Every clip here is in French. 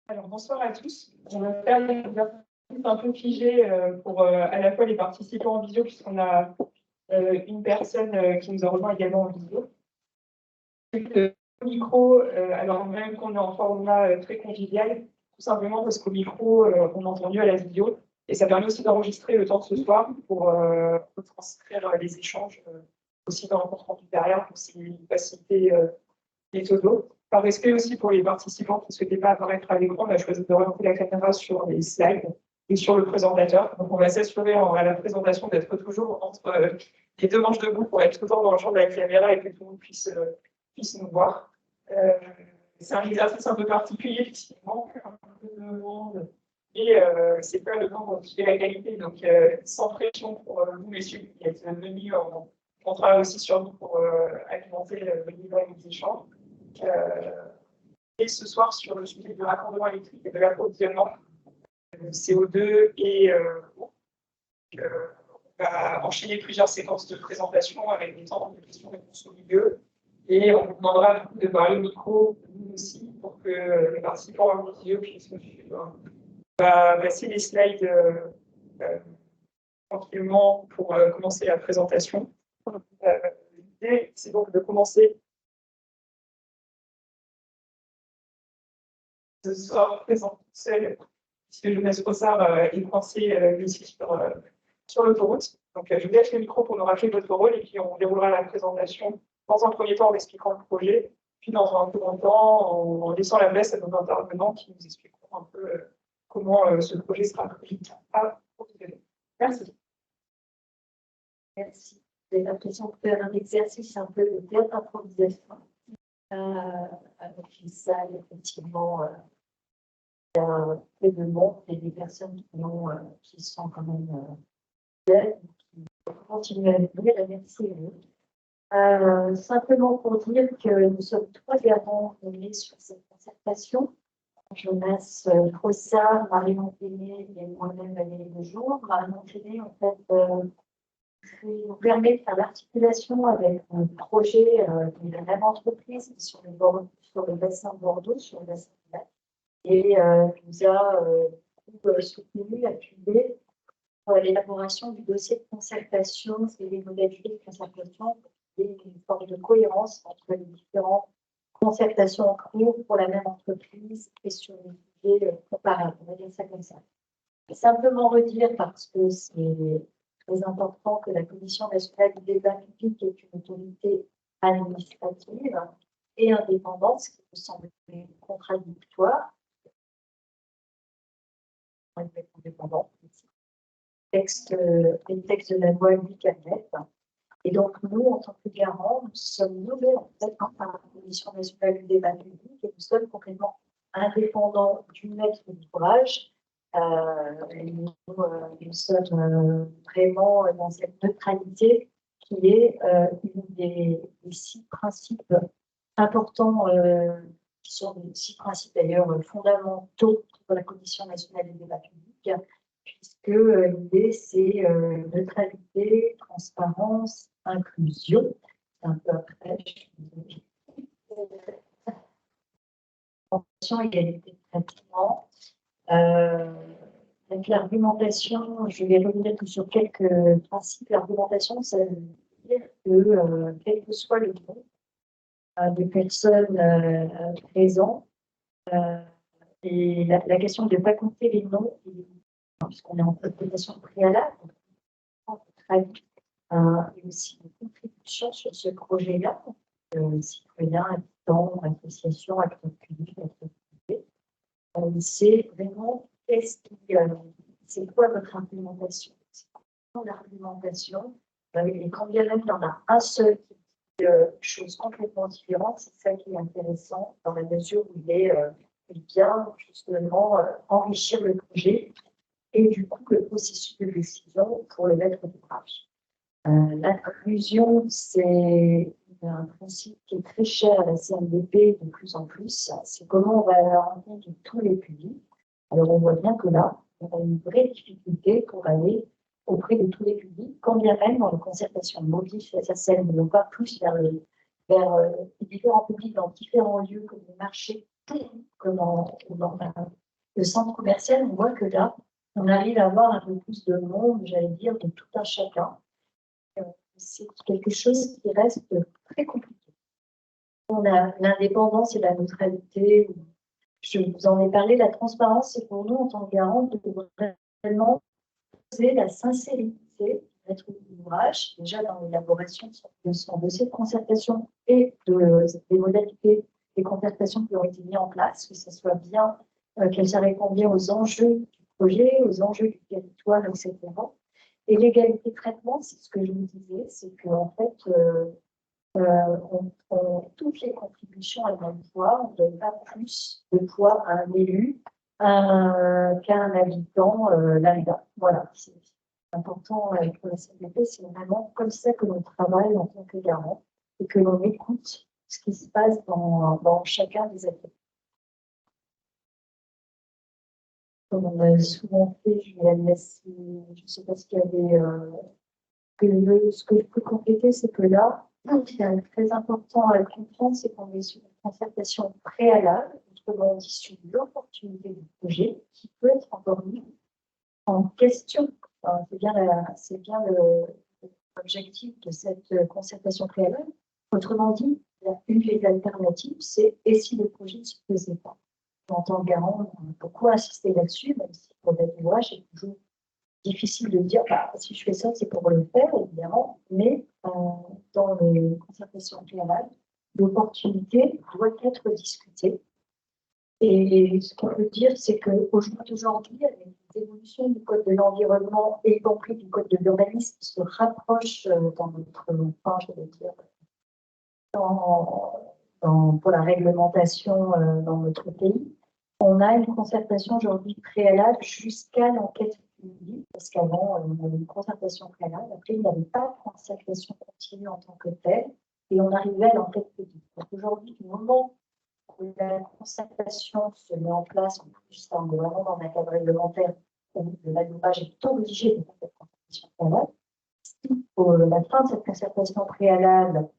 Alors, bonsoir à tous. On va faire une exercice un peu figé pour à la fois les participants en visio, puisqu'on a une personne qui nous a rejoint également en visio. Le micro, alors même qu'on est en format très convivial, tout simplement parce qu'au micro, on a entendu à la vidéo, et ça permet aussi d'enregistrer le temps de ce soir pour transcrire les échanges aussi dans le compte rendu derrière pour faciliter les photos. Par respect aussi pour les participants qui ne souhaitaient pas apparaître à l'écran, on a choisi d'orienter la caméra sur les slides et sur le présentateur. Donc, on va s'assurer à la présentation d'être toujours entre les deux manches debout pour être toujours dans le champ de la caméra et que tout le monde puisse nous voir. C'est un exercice un peu particulier, effectivement, un peu de monde. Et c'est pas le nombre qui fait la qualité, donc sans pression pour vous, messieurs, qui êtes venus en comptera aussi sur nous pour alimenter le débat et les échanges. Et ce soir, sur le sujet du raccordement électrique et de l'approvisionnement CO2 et on va enchaîner plusieurs séquences de présentation avec des temps de questions-réponses au milieu. Et on vous demandera de parler au micro, nous aussi, pour que les participants en vidéo puissent nous suivre. On va passer les slides tranquillement pour commencer la présentation. L'idée, c'est donc de commencer ce soir présent seul, puisque Jonas Rossard est coincé ici sur l'autoroute. Donc, je vous laisse le micro pour nous rappeler votre rôle et puis on déroulera la présentation dans un premier temps en expliquant le projet, puis dans un second temps en laissant la place à nos intervenants qui nous expliqueront un peu comment ce projet sera approvisionné. Merci. Merci. J'ai l'impression de faire un exercice un peu de théâtre d'improvisation avec une salle, effectivement, un peu de monde et des personnes qui sont quand même belles, qui continuent à venir. Merci à eux. Simplement pour dire que nous sommes trois garants nommés sur cette concertation. Jonas Rossard, Marie-Laure Téné et moi-même Valérie Lejour. Marie-Laure Téné, en fait, nous permet de faire l'articulation avec un projet de la même entreprise sur le bassin de Bordeaux, sur le bassin de Lac, et nous a soutenu, appuyé pour l'élaboration du dossier de concertation et les modalités de concertation pour qu'il y ait une forme de cohérence entre les différentes concertations en cours pour la même entreprise et sur des sujets comparables. On va dire ça comme ça. Simplement redire, parce que c'est très important, que la Commission nationale du débat public est une autorité administrative et indépendante, ce qui me semble contradictoire. Indépendante. Les textes de la loi lui permettent. Et donc, nous, en tant que garants, nous sommes nommés en fait par la Commission nationale du débat public et nous sommes complètement indépendants du maître d'ouvrage. Nous sommes vraiment dans cette neutralité qui est une des 6 principes importants, qui sont des 6 principes d'ailleurs fondamentaux pour la Commission nationale du débat public, puisque l'idée c'est neutralité, transparence, inclusion. C'est un peu après, égalité de traitement. Avec l'argumentation, je vais revenir sur quelques principes. L'argumentation, ça veut dire que, quel que soit le nombre de personnes présentes, et la question de ne pas compter les noms, puisqu'on est en présentation préalable, et aussi une contribution sur ce projet-là, citoyens, habitants, associations, acteurs publics, acteurs privés. C'est vraiment c'est quoi votre argumentation? C'est quoi l'argumentation? Et quand bien même il y en a un seul qui dit chose complètement différente, c'est ça qui est intéressant dans la mesure où il vient justement enrichir le projet et du coup le processus de décision pour le maître d'ouvrage. L'inclusion, c'est un principe qui est très cher à la CNDP de plus en plus. C'est comment on va rencontrer tous les publics. Alors, on voit bien que là, on a une vraie difficulté pour aller auprès de tous les publics, quand bien même dans les concertations mobiles, ça ne va pas plus vers les différents publics dans différents lieux comme les marchés dans le centre commercial, on voit que là, on arrive à avoir un peu plus de monde, j'allais dire, de tout un chacun. C'est quelque chose qui reste très compliqué. On a l'indépendance et la neutralité. Je vous en ai parlé, la transparence, c'est pour nous, en tant que garant, de vraiment poser la sincérité de notre ouvrage, déjà dans l'élaboration de son dossier de concertation et des modalités des concertations qui ont été mises en place, que ce soit bien, qu'elles répondent bien aux enjeux du projet, aux enjeux du territoire, etc. Et l'égalité de traitement, c'est ce que je vous disais, c'est qu'en fait, toutes les contributions à le même poids, on ne donne pas plus de poids à un élu qu'à un habitant lambda. Voilà, c'est important pour la CDP, c'est vraiment comme ça que l'on travaille en tant que garant et que l'on écoute ce qui se passe dans chacun des acteurs. Comme on a souvent fait, je vais laisser, je ne sais pas ce qu'il y avait, ce que je peux compléter, c'est que là, ce qui est très important à comprendre, c'est qu'on est sur une concertation préalable, autrement dit sur l'opportunité du projet qui peut être encore mis en question. Enfin, c'est bien l'objectif de cette concertation préalable. Autrement dit, une des alternatives, c'est et si le projet ne se faisait pas. En tant que garant, pourquoi insister là-dessus, même si pour notre ouvrage, c'est toujours difficile de dire bah, si je fais ça, c'est pour le faire, évidemment, mais dans les concertations préalables, l'opportunité doit être discutée. Et ce qu'on peut dire, c'est qu'aujourd'hui, avec les évolutions du Code de l'environnement et y compris du Code de l'urbanisme qui se rapprochent dans notre, enfin, je vais dire, pour la réglementation dans notre pays, on a une concertation aujourd'hui préalable jusqu'à l'enquête publique, parce qu'avant, on avait une concertation préalable. Après, il n'y avait pas de concertation continue en tant que telle, et on arrivait à l'enquête publique. Donc aujourd'hui, du moment où la concertation se met en place, en plus, on est vraiment dans un cadre réglementaire où le maître d'ouvrage est obligé de faire cette concertation préalable. Si pour la fin de cette concertation préalable,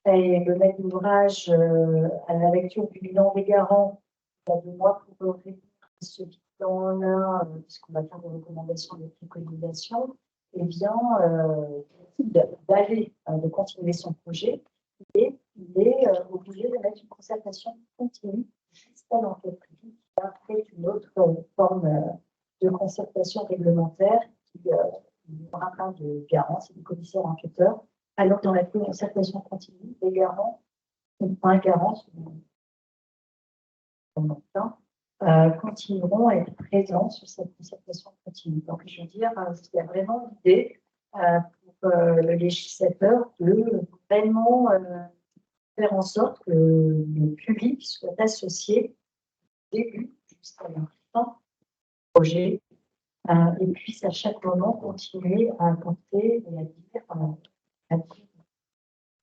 et le maître d'ouvrage, à la lecture du bilan des garants, il y a 2 mois pour répondre à ce bilan-là, puisqu'on va faire des recommandations, des préconisations, eh bien, d'aller, de continuer son projet, et il est obligé de mettre une concertation continue jusqu'à l'enquête publique, qui après une autre forme de concertation réglementaire qui n'aura pas de garant, c'est du commissaire enquêteur. Alors, dans la concertation continue, les garants, ou un garant, continueront à être présents sur cette concertation continue. Donc, je veux dire, il y a vraiment l'idée pour le législateur de vraiment faire en sorte que le public soit associé au début jusqu'à la fin du projet et puisse à chaque moment continuer à apporter et à dire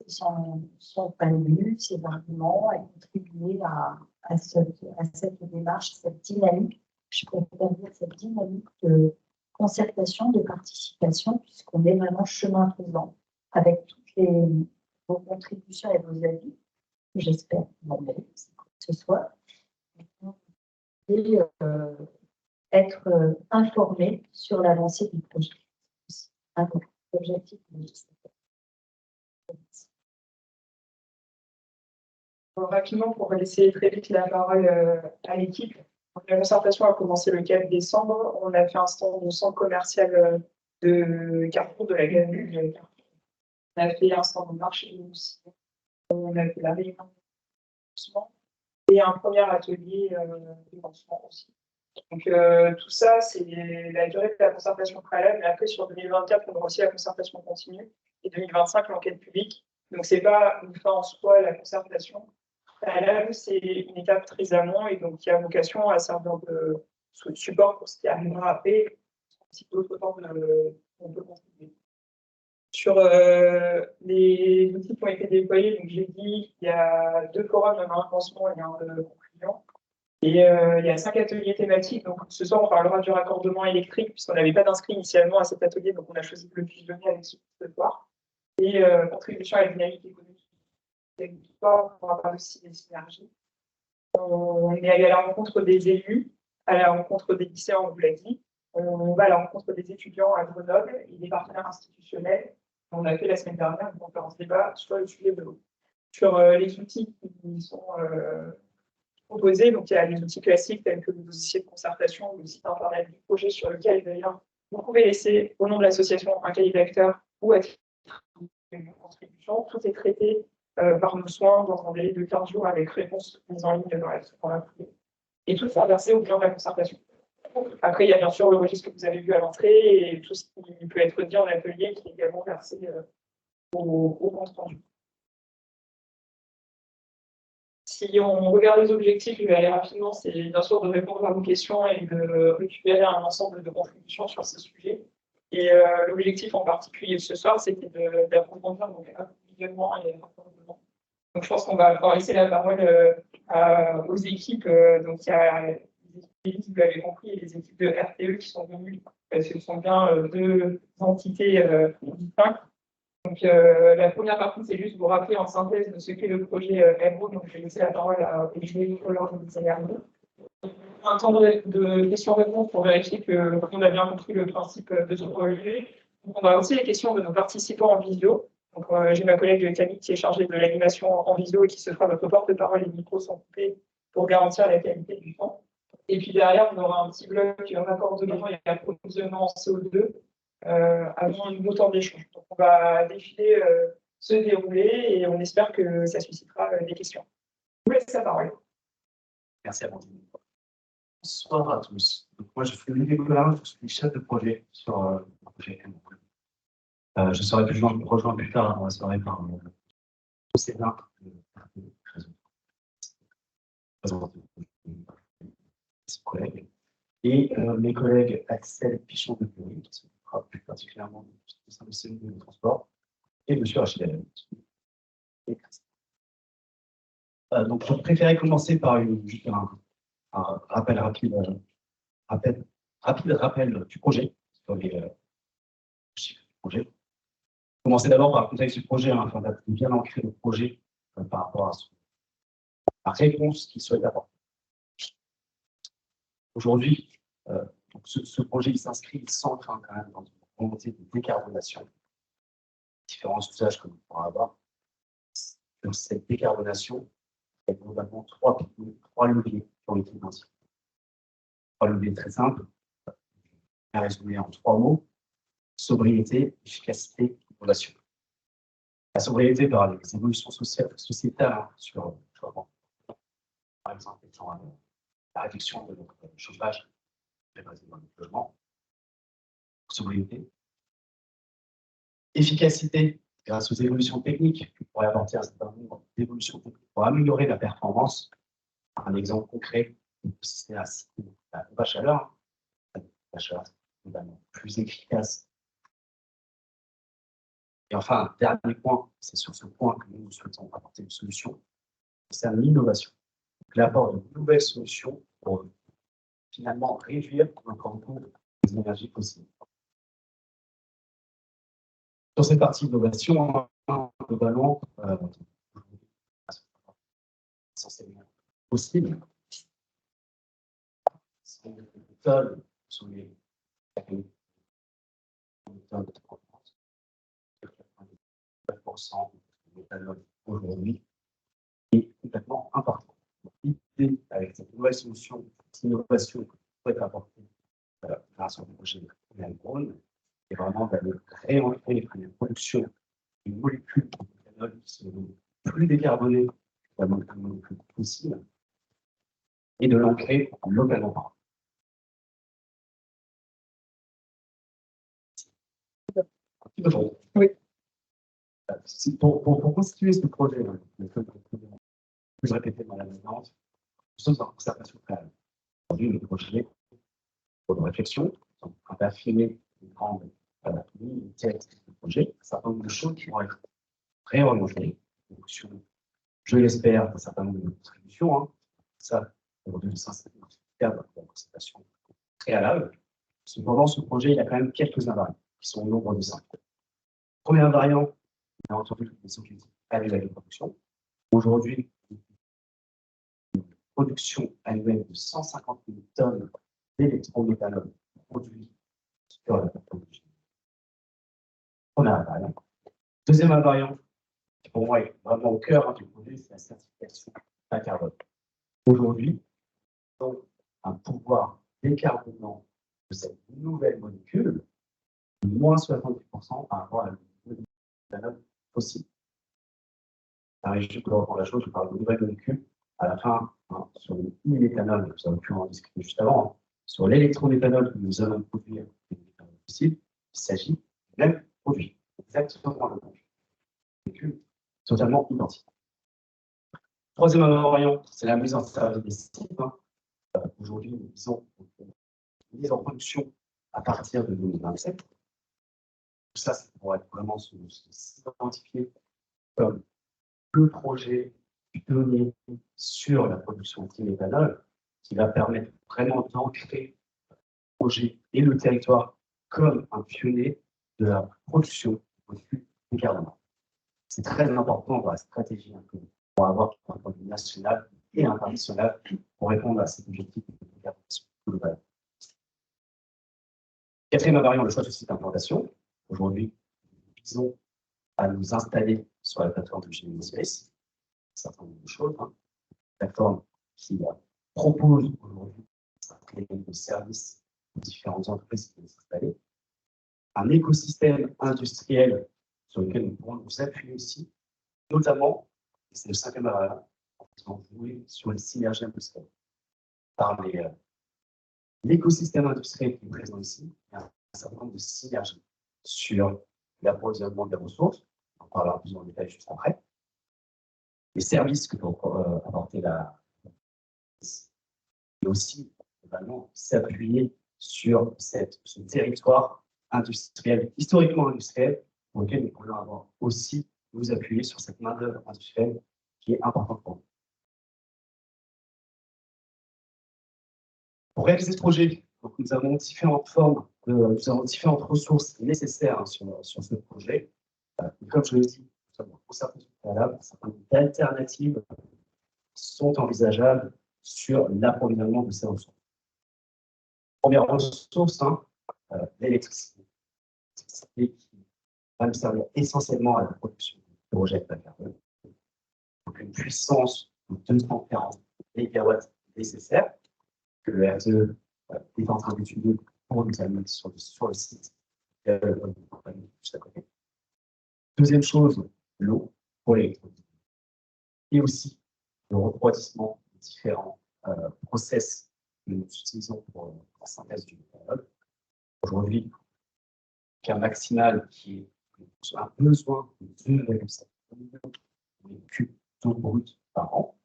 son point de vue, ses arguments, et contribuer à cette démarche, cette dynamique, je préfère dire cette dynamique de concertation, de participation, puisqu'on est vraiment chemin faisant avec toutes vos contributions et vos avis, j'espère que ce soit, et être informé sur l'avancée du projet. C'est un objectif législatif. Rapidement, pour laisser très vite la parole à l'équipe. La concertation a commencé le 4 décembre. On a fait un stand au centre commercial de Carrefour, de la galerie. On a fait un stand au marché aussi. On a fait la réunion de lancement et un premier atelier de lancement aussi. Donc tout ça, c'est la durée de la concertation préalable. Mais après, sur 2024, on aura aussi la concertation continue et 2025, l'enquête publique. Donc, ce n'est pas une fin en soi, la concertation. Là, c'est une étape très amont et donc qui a vocation à servir de support pour ce qui arrivera après, si d'autres temps on peut contribuer. Sur les outils qui ont été déployés, donc j'ai dit il y a 2 forums, un lancement et un conclusion. Et il y a 5 ateliers thématiques. Donc ce soir, on parlera du raccordement électrique, puisqu'on n'avait pas d'inscrit initialement à cet atelier, donc on a choisi de le fusionner avec ce soir. Et contribution à la dynamique économique. On pourra parler aussi des synergies. On est allé à la rencontre des élus, à la rencontre des lycéens, on vous l'a dit. On va à la rencontre des étudiants à Grenoble et des partenaires institutionnels. On a fait la semaine dernière une conférence débat sur le sujet de l'eau, sur les outils qui sont proposés. Donc, il y a les outils classiques tels que le dossier de concertation, le site internet du projet sur lequel, d'ailleurs, vous pouvez laisser au nom de l'association un cahier d'acteurs ou à titre une contribution. Tout est traité par nos soins dans un délai de 15 jours avec réponse mise en ligne dans la foulée. Et tout ça versé au bilan de la concertation. Après, il y a bien sûr le registre que vous avez vu à l'entrée et tout ce qui peut être dit en atelier qui est également versé au compte rendu. Si on regarde les objectifs, je vais aller rapidement, c'est bien sûr de répondre à vos questions et de récupérer un ensemble de contributions sur ces sujets. Et l'objectif en particulier de ce soir, c'était d'approfondir individuellement et rapidement. Donc je pense qu'on va encore laisser la parole aux équipes. Donc il y a les équipes, vous l'avez compris, et les équipes de RTE qui sont venues, parce que ce sont bien deux entités distinctes. Donc, la première partie, c'est juste vous rappeler en synthèse de ce qu'est le projet EMO. Donc, je vais laisser la parole à Olivier Nicolas de un temps de questions-réponses pour vérifier qu'on a bien compris le principe de ce projet. Donc, on a aussi les questions de nos participants en visio. Donc, j'ai ma collègue Camille qui est chargée de l'animation en visio et qui se fera notre porte-parole et micro sans couper pour garantir la qualité du temps. Et puis derrière, on aura un petit bloc raccordement et approvisionnement en CO2 avant le temps d'échange. Donc, on va défiler, se dérouler et on espère que ça suscitera des questions. Je vous laisse la parole. Merci Amandine. Bonsoir à tous. Donc, moi, je suis Olivier Nicolas, je suis chef de projet sur le projet EMO. Je serai plus rejoint plus tard dans la soirée par Cédin, collègues, et mes collègues Axel Pichon de Curie, qui s'occupera plus particulièrement du sein de cellule de transport, et M. Rachid. Donc, je préférais commencer par juste un rappel rapide du projet, sur les chiffres du projet. Commencer d'abord par le contexte du projet, afin de bien ancrer le projet par rapport à la réponse qu'il souhaite apporter. Aujourd'hui, ce projet s'inscrit, il s'ancre quand même dans une volonté de décarbonation, différents usages que l'on pourra avoir. Sur cette décarbonation, il y a globalement trois leviers qui ont été identifiés. Trois leviers très simples, à résumer en trois mots: sobriété, efficacité, innovation. La sobriété par les évolutions sociétales sur par exemple, la réduction de notre chauffage dans le logement. Sobriété. Efficacité, grâce aux évolutions techniques, on pourrait apporter un certain nombre d'évolutions techniques pour améliorer la performance. Un exemple concret, c'est la pompe à chaleur. La chaleur est notamment plus efficace. Et enfin, un dernier point, c'est sur ce point que nous souhaitons apporter une solution, c'est l'innovation. L'apport de nouvelles solutions pour finalement réduire encore plus les énergies possibles. Sur cette partie d'innovation, globalement, essentiellement possible. Sont les méthodes, sont les méthodes de transformation. 9% de méthanol aujourd'hui est complètement important. L'idée avec cette nouvelle solution, cette innovation que vous pouvez apporter grâce au projet de Drone, c'est vraiment d'aller réancrer les productions d'une molécule de méthanol qui sont plus décarbonées que la molécule possible et de l'ancrer localement. Oui. Pour constituer ce projet, je répétais dans la maintenance, nous sommes en concertation préalable. Aujourd'hui, le projet, pour nos réflexions, on va affiner une grande ligne du projet, un certain nombre de choses qui vont être réorientées, je l'espère, un certain nombre de contributions. Ça, aujourd'hui, c'est un terme de concertation préalable. Cependant, ce projet, il y a quand même quelques invariants qui sont au nombre de 5. Premier invariant, bien entendu, les objectifs annuels de production. Aujourd'hui, le production annuelle de 150 000 tonnes d'électrométhanol produits sur la plateforme du génie. Première invariant. Deuxième invariant, qui pour moi est vraiment au cœur du projet, c'est la certification bas carbone. Aujourd'hui, donc, un pouvoir décarbonant de cette nouvelle molécule de moins 70% par rapport à la méthanol fossile. Juste pour reprendre la chose, je parle de nouvelles molécules. À la fin, sur le e-méthanol, nous avons pu en discuter juste avant, sur l'électrométhanol que nous allons produire des méthanol fossiles, il s'agit du même produit, exactement le même molécule, totalement identique. Troisième invariant, c'est la mise en service des sites. Aujourd'hui, nous visons une mise en production à partir de 2027. Tout ça, c'est pour être vraiment s'identifier comme le projet pionnier sur la production anti-méthanol qui va permettre vraiment d'ancrer le projet et le territoire comme un pionnier de la production de molécules décarbonées. C'est très important dans la stratégie pour avoir un point de vue national et international pour répondre à cet objectif de décarbonation globale. Quatrième invariant, le choix de site d'implantation. Aujourd'hui, nous visons à nous installer sur la plateforme de Génie Space. Un certain nombre de choses. Une plateforme qui propose aujourd'hui un certain nombre de services aux différentes entreprises qui vont s'installer. Un écosystème industriel sur lequel nous pourrons nous appuyer aussi, notamment, et c'est le cinquième invariant, en faisant jouer sur les synergies industrielles. Par l'écosystème industriel qui est présent ici, il y a un certain nombre de synergies sur l'approvisionnement des ressources, on en parlera plus en détail juste après, les services que peut apporter et aussi vraiment s'appuyer sur ce territoire industriel, historiquement industriel, pour lequel nous pourrions avoir aussi nous appuyer sur cette main-d'œuvre industrielle qui est importante pour nous. Pour réaliser ce projet, donc, nous avons différentes formes, nous avons différentes ressources nécessaires sur ce projet. Et comme je l'ai dit, nous avons concerté tout à l'heure, un certain nombre d'alternatives sont envisageables sur l'approvisionnement de ces ressources. Première ressource, l'électricité. L'électricité qui va nous servir essentiellement à la production d'hydrogène bas carbone. Donc une puissance de 240 MW nécessaire que le RTE est en train d'étudier pour nous amener sur le site juste à côté. Deuxième chose, l'eau pour l'électrolyse. Et aussi le refroidissement de différents process que nous utilisons pour la synthèse du méthanol. Aujourd'hui, un maximal qui est un besoin de 2,7 millions de cubes d'eau brute par an.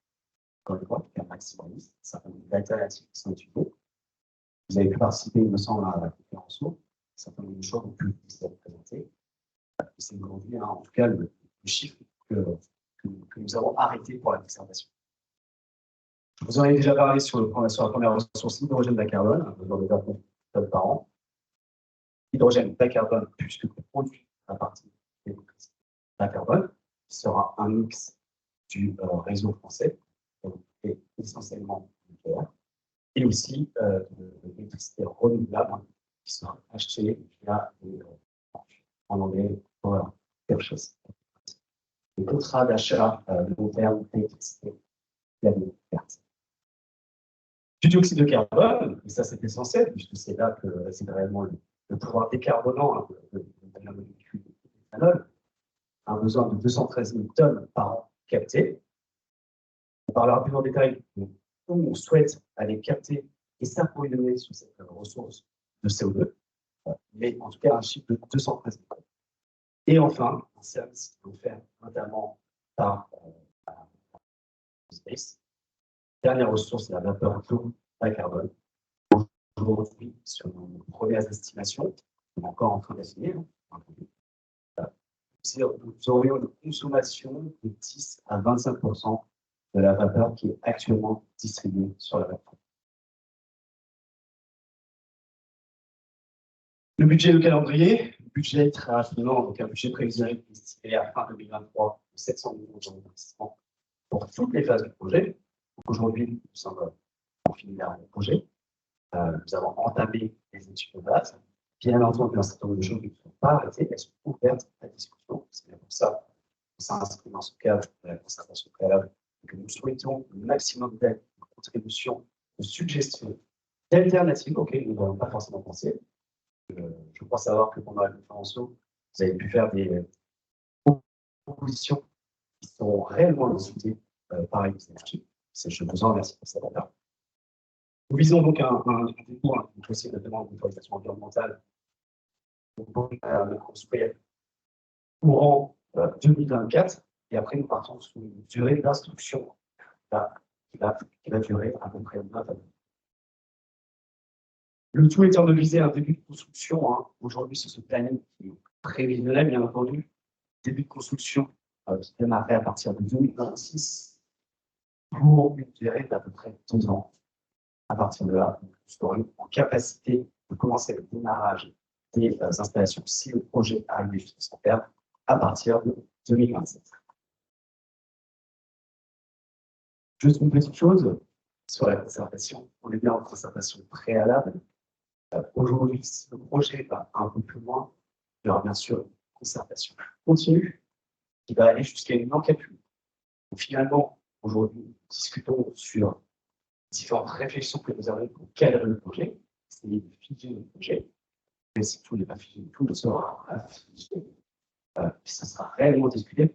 Encore une fois, un maximaliste, un certain nombre d'alternatives qui sont étudiées. Vous avez pu participer, il me semble, à la conférence eau. Un certain nombre de choses ont pu être présentées. C'est aujourd'hui, en tout cas, le chiffre que nous avons arrêté pour la conservation. Je vous en ai déjà parlé sur la première ressource, l'hydrogène bas carbone, un besoin de 29 tonnes par an. L'hydrogène bas carbone, puisque produit à partir de l'électricité bas carbone, sera un mix du réseau français, et essentiellement nucléaire, et aussi de l'électricité renouvelable qui sera achetée via en anglais power purchase. Les contrats d'achat de long terme d'électricité via des cartes. Du dioxyde de carbone, et ça c'est essentiel, puisque c'est là que réside réellement le pouvoir décarbonant de la molécule de méthanol, un besoin de 213 000 tonnes par an captées. On parlera plus en détail de où on souhaite aller capter et s'approvisionner sur cette ressource de CO2, mais en tout cas un chiffre de 213 000 tonnes. Et enfin, un service qui est offert notamment par Space. Dernière ressource, c'est la vapeur d'eau bas carbone. Aujourd'hui, sur nos premières estimations, on est encore en train d'estimer, nous aurions une consommation de 10 à 25% de la vapeur qui est actuellement distribuée sur la plateforme. Le budget de calendrier, budget très rapidement, donc un budget prévisionnel estimé à fin 2023 de 700 millions d'euros d'investissement pour toutes les phases du projet. Donc aujourd'hui, nous sommes en finir le projet. Nous avons entamé les études de base. Bien entendu, un certain nombre de choses ne sont pas arrêtées, elles sont ouvertes à discussion. C'est bien pour ça qu'on s'inscrit dans ce cadre de la concertation préalable et que nous souhaitons le maximum d'aide, de contributions, de suggestions, d'alternatives auxquelles nous n'avons pas forcément pensé. Je crois savoir que pendant la conférence, vous avez pu faire des propositions qui sont réellement discutées par l'INSEE. Je vous en remercie pour ça. Nous visons donc un dépôt, un dossier de demande d'autorisation environnementale pour construire courant 2024, et après nous partons sous une durée d'instruction qui va durer à peu près 20 années. Le tout étant de viser un début de construction. Aujourd'hui, c'est ce planning qui est prévisionnel, bien entendu. Début de construction qui démarrerait à partir de 2026 pour une durée d'à peu près 2 ans. À partir de là, nous serons en capacité de commencer le démarrage des installations si le projet arrive jusqu'à son terme à partir de 2027. Juste une petite chose sur la concertation. On est bien en concertation préalable. Aujourd'hui, si le projet va un peu plus loin, il y aura bien sûr une concertation continue qui va aller jusqu'à une enquête publique. Donc, finalement, aujourd'hui, nous discutons sur différentes réflexions que nous avons pour cadrer le projet, essayer de figer le projet, mais si tout n'est pas figé, tout ne sera pas figé. Puis ça sera réellement discuté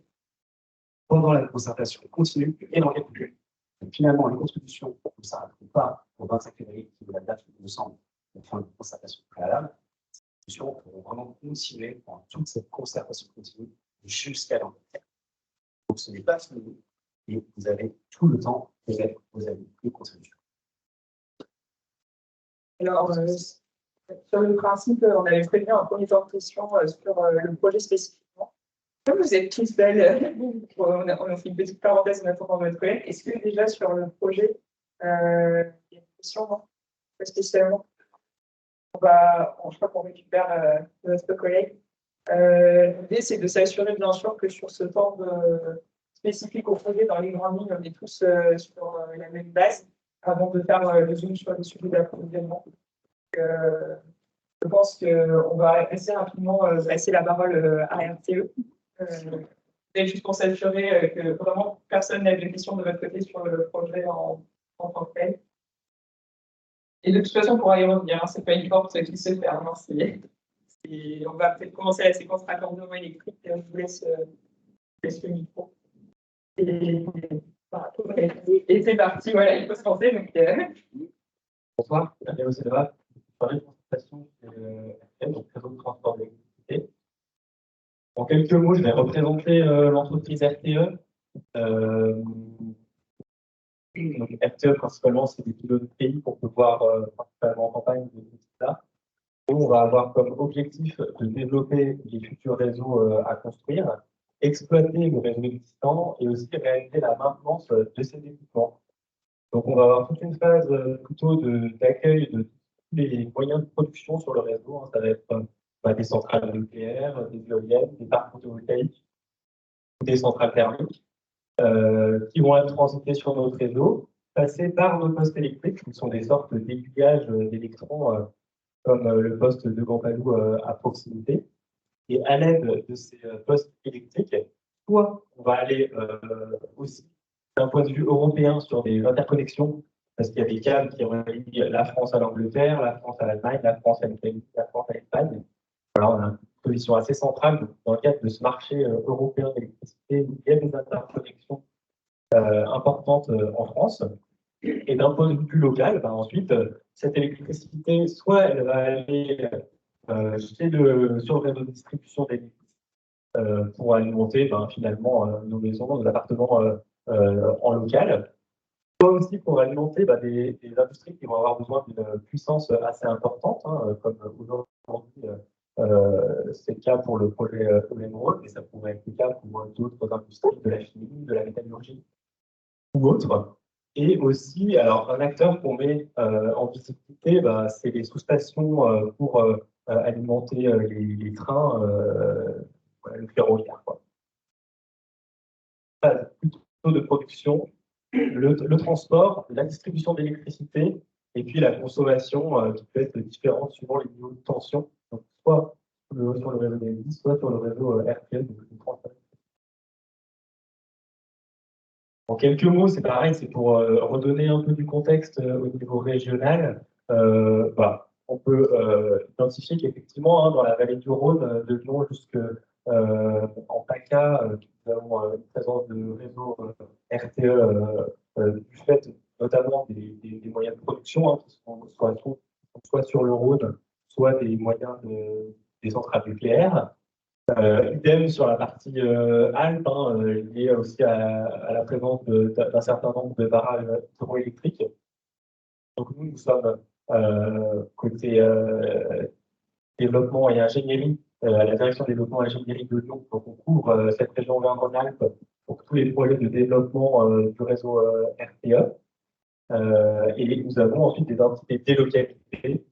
pendant la concertation continue et l'enquête publique. Donc, finalement, les contributions ne s'arrêteront pas au 25 février, qui est la date qui nous semble la fin de la concertation préalable. Ces discussions pourront vraiment continuer pendant toute cette concertation continue jusqu'à l'enquête. Donc, ce n'est pas fini et vous avez tout le temps de mettre vos avis et contributions. Alors, sur le principe, on avait prévu un premier temps de question sur le projet spécifiquement. Comme vous êtes tous belles, on a fait une petite parenthèse en attendant votre collègue. Est-ce que déjà sur le projet, il y a une question, non? Pas spécialement. Je crois qu'on récupère notre collègue. L'idée, c'est de s'assurer, bien sûr, que sur ce temps spécifique au projet, dans les grandes lignes, on est tous sur la même base avant de faire le zoom sur le sujet d'approvisionnement. Je pense qu'on va assez rapidement passer la parole à RTE. Juste pour s'assurer que vraiment personne n'a de questions de votre côté sur le projet en tant que tel. Et de toute façon, on pourra y revenir, ce n'est pas une porte qui se ferme. On va peut-être commencer la séquence raccordement électrique et je vous laisse le micro. Et c'est parti, voilà, il faut se lancer. Bonsoir, bienvenue au CEDEVA. Je vais une présentation donc réseau de transport d'électricité. En quelques mots, je vais représenter l'entreprise RTE. Donc, RTE, principalement, c'est des pilotes de pays pour pouvoir, principalement en campagne, de tout ça. On va avoir comme objectif de développer les futurs réseaux à construire, exploiter le réseau existant et aussi réaliser la maintenance de ces équipements. Donc, on va avoir toute une phase plutôt d'accueil de tous les moyens de production sur le réseau. Ça va être des centrales nucléaires, des éoliennes, des parcs photovoltaïques, des centrales thermiques qui vont être transitées sur notre réseau, passer par nos postes électriques, qui sont des sortes d'aiguillages d'électrons comme le poste de Gambaloux à proximité. Et à l'aide de ces postes électriques, soit on va aller aussi d'un point de vue européen sur des interconnexions, parce qu'il y a des câbles qui relient la France à l'Angleterre, la France à l'Allemagne, la France à l'Italie, la France à l'Espagne. Alors, on a une position assez centrale dans le cadre de ce marché européen d'électricité. Il y a des interconnexions importantes en France. Et d'un point de vue plus local, ensuite, cette électricité, soit elle va aller sur le réseau de distribution d'électricité pour alimenter finalement nos maisons, nos appartements en local, soit aussi pour alimenter des industries qui vont avoir besoin d'une puissance assez importante, comme aujourd'hui c'est le cas pour le projet Émeraude, mais ça pourrait être le cas pour d'autres industries, de la chimie, de la métallurgie ou autres. Et aussi, alors un acteur qu'on met en visibilité, c'est les sous-stations pour alimenter les trains, le ferroviaire. Plutôt de production le transport, la distribution d'électricité et puis la consommation qui peut être différente suivant les niveaux de tension, donc soit sur le réseau DSI, soit sur le réseau RTL, donc le transport. En quelques mots, c'est pareil, c'est pour redonner un peu du contexte au niveau régional. On peut identifier qu'effectivement, dans la vallée du Rhône, de Lyon jusqu'en PACA, nous avons une présence de réseau RTE du fait notamment des moyens de production qui sont soit sur le Rhône, soit des moyens des centrales nucléaires. Idem sur la partie Alpes, liée aussi à la présence d'un certain nombre de barrages hydroélectriques. Donc nous sommes côté développement et ingénierie, à la direction développement et ingénierie de Lyon, donc on couvre cette région Auvergne-Rhône-Alpes pour tous les projets de développement du réseau RTE. Et nous avons ensuite des entités délocalisées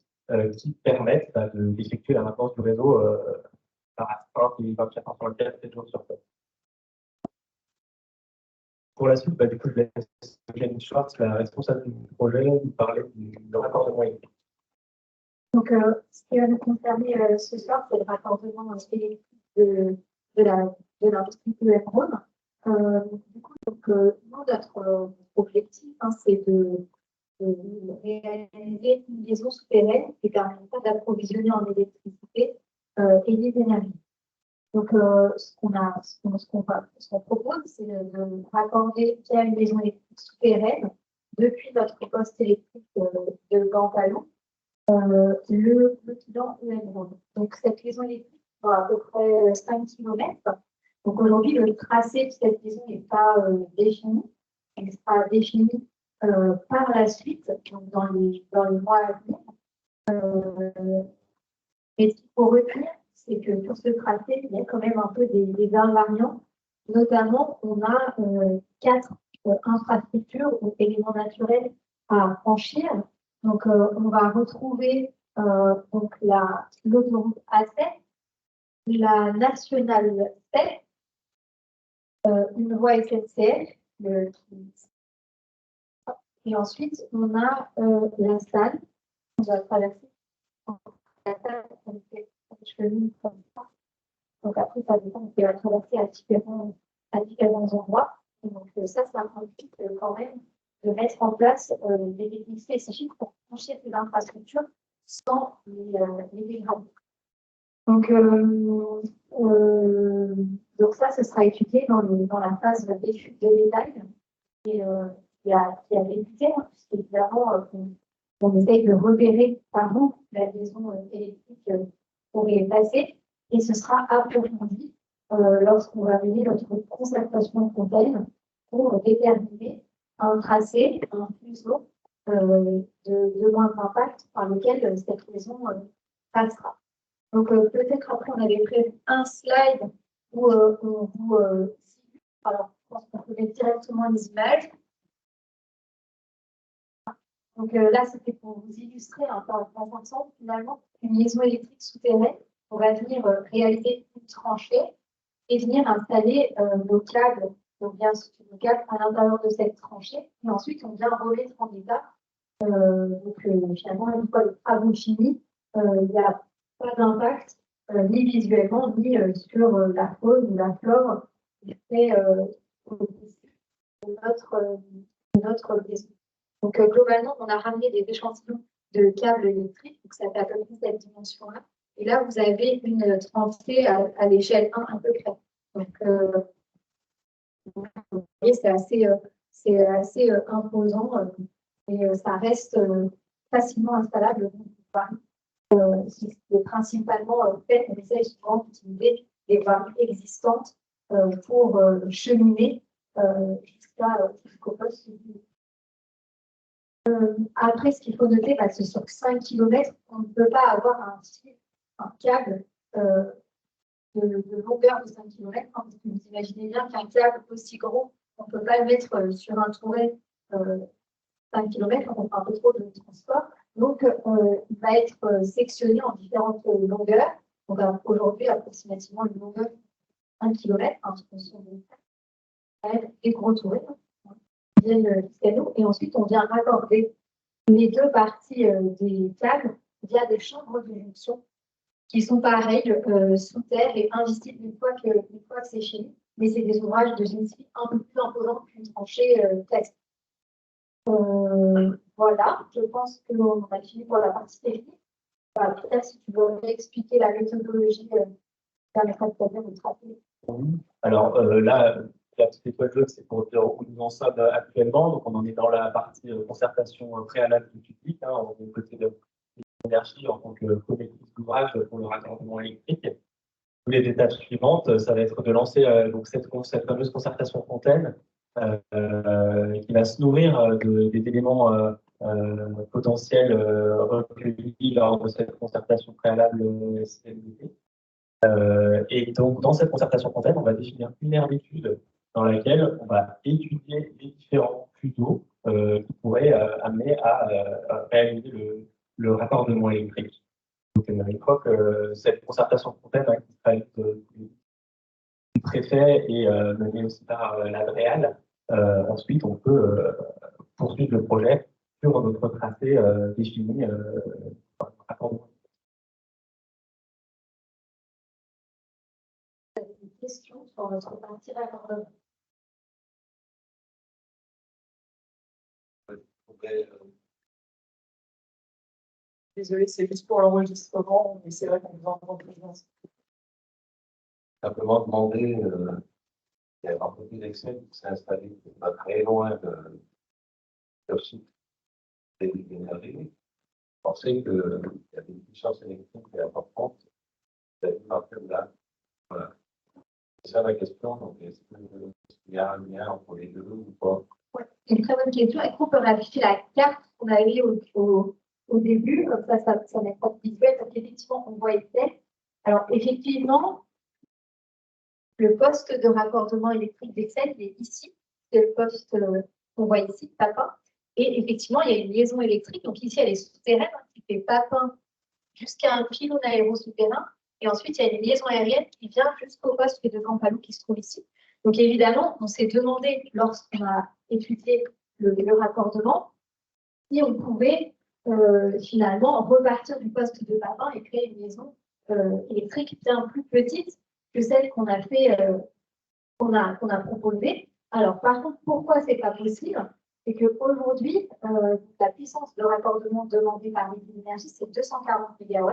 qui permettent d'effectuer la maintenance du réseau par astreinte et 24 heures sur 24, 7 jours sur 7. Pour la suite, du coup, je laisse Jenny Schwartz, la responsable du projet, nous parler du raccordement électrique. Donc, ce qui va nous concerner ce soir, c'est le raccordement électrique de l'industrie EM-Rhône. Du coup, nous, notre objectif, c'est de réaliser une liaison souterraine qui permettra d'approvisionner en électricité et des énergies. Donc, ce qu'on propose, c'est de raccorder via une liaison électrique souterraine depuis notre poste électrique de Gantalou, le bilan EM-Rhône. Donc, cette liaison électrique va à peu près 5 km. Donc, aujourd'hui, le tracé de cette liaison n'est pas défini. Elle sera définie par la suite, donc dans les mois à venir. Et ce qu'il faut retenir, c'est que sur ce tracé, il y a quand même un peu des invariants. Notamment, on a 4 infrastructures ou éléments naturels à franchir. Donc, on va retrouver l'autoroute A7, la nationale 7, une voie SNCF, et ensuite, on a la salle, on va traverser la salle avec des chemins comme ça. Donc après, ça dépend, on peut la traverser à différents endroits. Et donc ça implique quand même de mettre en place des techniques spécifiques pour franchir ces infrastructures sans les dégrader. Donc ça, ce sera étudié dans la phase d'étude de détail qui a débuté, puisqu'évidemment, on essaye de repérer par où la liaison électrique pourrait passer, et ce sera approfondi lorsqu'on va mener notre concertation fontaine pour déterminer un tracé, un fuseau de moindre impact par lequel cette liaison passera. Donc peut-être après, on avait prévu un slide où on vous alors je pense qu'on peut mettre directement les images. Donc là, c'était pour vous illustrer par exemple, finalement, une liaison électrique souterraine. On va venir réaliser une tranchée et venir installer nos câbles, donc bien nos câbles à l'intérieur de cette tranchée. Et ensuite, on vient remettre en état. Finalement, une fois le travaux finis, il n'y a pas d'impact ni visuellement, ni sur la faune ou la flore qui fait notre liaison. Donc, globalement, on a ramené des échantillons de câbles électriques, donc ça fait à peu près cette dimension-là. Et là, vous avez une tranchée à l'échelle 1 à peu près. Donc, vous voyez, c'est assez imposant et ça reste facilement installable. C'est principalement fait, on essaye souvent d'utiliser des voies existantes pour cheminer jusqu'au poste. Après, ce qu'il faut noter, c'est sur 5 km, on ne peut pas avoir un câble de longueur de 5 km. Parce que vous imaginez bien qu'un câble aussi gros, on ne peut pas le mettre sur un touret 5 km, on fait un peu trop de transport. Donc, il va être sectionné en différentes longueurs. Donc, aujourd'hui, approximativement une longueur de 1 km, des gros tourets. viennent jusqu'à nous. Et ensuite, on vient raccorder les deux parties des câbles via des chambres de jonction qui sont pareilles sous terre et invisibles une fois que c'est fini. Mais c'est des ouvrages de génie civil un peu plus imposants qu'une tranchée classique. Voilà, je pense qu'on a fini pour la partie technique. Peut-être si tu veux expliquer la méthodologie, ça permettra de te rappeler. Alors là, la petite étoile jaune, c'est pour dire où nous en sommes actuellement. Donc, on en est dans la partie concertation préalable du public, hein, au côté de l'énergie en tant que collectif d'ouvrage pour le raccordement électrique. Les étapes suivantes, ça va être de lancer donc cette fameuse concertation fontaine qui va se nourrir des éléments potentiels recueillis lors de cette concertation préalable CLDT. Et donc, dans cette concertation fontaine, on va définir une aire d'étude dans laquelle on va étudier les différents flux d'eau qui pourraient amener à réaliser le raccordement électrique. Donc, une fois que cette concertation fontaine qui sera du préfet et menée aussi par l'ADREAL, ensuite on peut poursuivre le projet sur notre tracé défini par le raccordement. Une question sur notre partie raccordement. Désolée, c'est juste pour l'enregistrement, mais c'est vrai qu'on vous entend plus. Simplement demander, il y a un petit Excel qui s'est installé pas très loin de leur site d'énergie. Pensez qu'il y a des puissances électriques importantes. Là. Voilà. C'est ça la question. Donc, est-ce qu'il y a un lien entre les deux ou pas? Ouais, c'est une très bonne question. Est-ce qu'on peut afficher la carte qu'on avait au début? Comme ça met pas de visuel. Donc, effectivement, on voit Excel. Alors, effectivement, le poste de raccordement électrique d'Excel, il est ici. C'est le poste qu'on voit ici, Papin. Et effectivement, il y a une liaison électrique. Donc, ici, elle est souterraine, qui fait Papin jusqu'à un pylône aérosouterrain. Et ensuite, il y a une liaison aérienne qui vient jusqu'au poste de Campalou qui se trouve ici. Donc, évidemment, on s'est demandé, lorsqu'on a étudié le raccordement, si on pouvait finalement repartir du poste de Papin et créer une liaison électrique bien plus petite que celle qu'on a fait, qu'on a proposée. Alors, par contre, pourquoi c'est pas possible? C'est qu'aujourd'hui, la puissance de raccordement demandée par l'énergie, c'est 240 MW.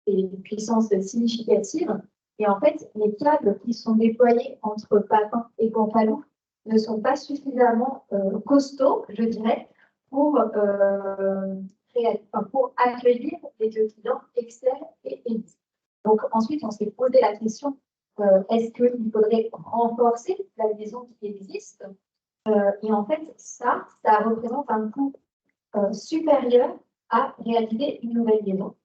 C'est une puissance significative. Et en fait, les câbles qui sont déployés entre Papin et Campalou ne sont pas suffisamment costauds, je dirais, pour accueillir les deux clients Excel et Edis. Donc ensuite, on s'est posé la question, est-ce qu'il faudrait renforcer la liaison qui existe? Et en fait, ça représente un coût supérieur à réaliser une nouvelle liaison.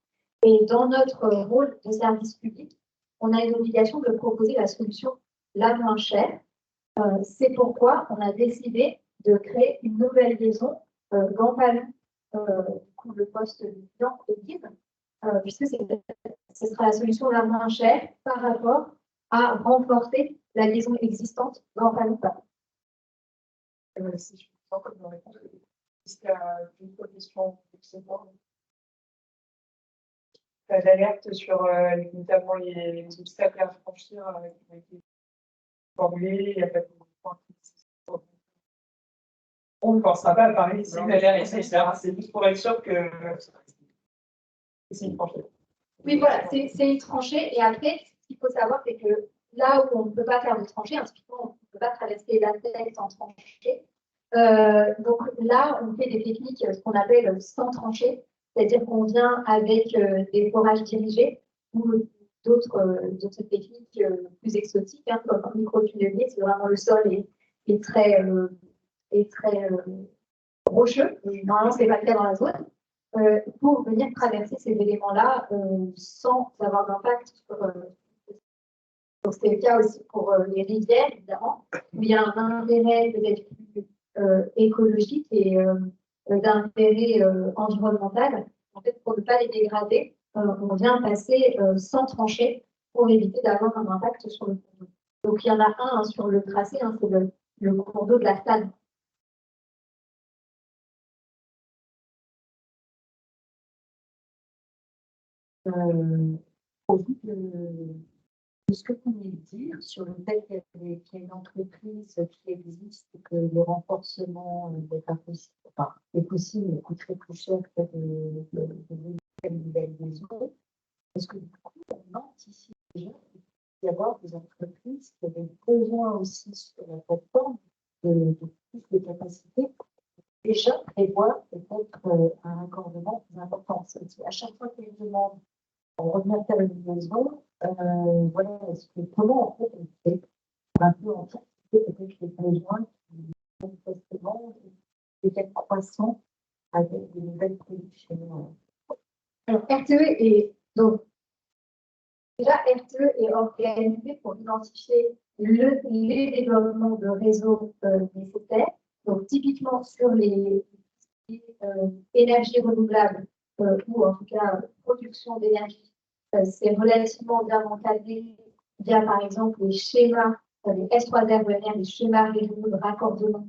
Et dans notre rôle de service public, on a une obligation de proposer la solution la moins chère. C'est pourquoi on a décidé de créer une nouvelle liaison Campalou, le poste du client et guide, puisque ce sera la solution la moins chère par rapport à renforcer la liaison existante Campalou-Papin. Si je comprends comme réponse, est-ce qu'il y a d'autres questions? D'alerte sur notamment les obstacles à franchir qui ont été formulés, il n'y a pas de point. On ne pensera pas à parler ici, mais c'est juste pour être sûr que c'est une tranchée. Oui, voilà, c'est une tranchée. Et après, ce qu'il faut savoir, c'est que là où on ne peut pas faire de tranchée, typiquement, on ne peut pas traverser la tête en tranchée. Donc là, on fait des techniques, ce qu'on appelle sans tranchée, c'est-à-dire qu'on vient avec des forages dirigés ou d'autres techniques plus exotiques, comme un microtunnelier, c'est vraiment le sol est très rocheux. Normalement, ce n'est pas le cas dans la zone. Pour venir traverser ces éléments-là sans avoir d'impact sur. Donc, c'est le cas aussi pour les rivières, évidemment, où il y a un intérêt peut-être plus écologique et d'intérêt environnemental. En fait, pour ne pas les dégrader, on vient passer sans trancher pour éviter d'avoir un impact sur le cours d'eau. Donc, il y en a un sur le tracé, c'est le cours d'eau de la Stade. au vu de ce que vous venez de dire sur le fait qu'il y a une entreprise qui existe et que le renforcement n'est pas possible, enfin, est possible, mais coûterait plus cher que de une nouvelle maison, est-ce que du coup, on anticipe déjà qu'il peut y avoir des entreprises qui avaient besoin aussi sur la plateforme de plus de capacités, déjà prévoir peut-être un raccordement plus important. À chaque fois qu'il y a une demande, on revient faire une maison. Voilà, comment en fait on fait un peu anticiper peut-être les besoins qui manifestement peut-être croissants avec de nouvelles productions. Alors, RTE est donc déjà RTE est organisé pour identifier les développements de réseaux nécessaires. Donc, typiquement sur les énergies renouvelables ou en tout cas production d'énergie, c'est relativement bien encadré. Il y a par exemple les schémas, les S3RER, les schémas régionaux de raccordement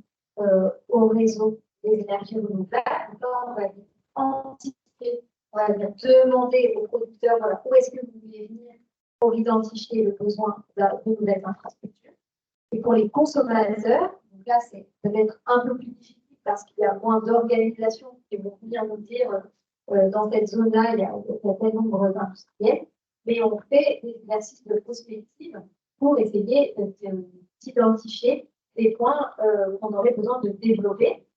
au réseau des énergies renouvelables. Donc, on va anticiper, on va demander aux producteurs voilà, où est-ce que vous voulez venir pour identifier le besoin de nouvelles infrastructures. Et pour les consommateurs, donc là, c'est peut-être un peu plus difficile parce qu'il y a moins d'organisations qui vont venir nous dire dans cette zone-là, il y a tel nombre d'industriels, mais on fait des exercices de prospective pour essayer d'identifier des points qu'on aurait besoin de développer.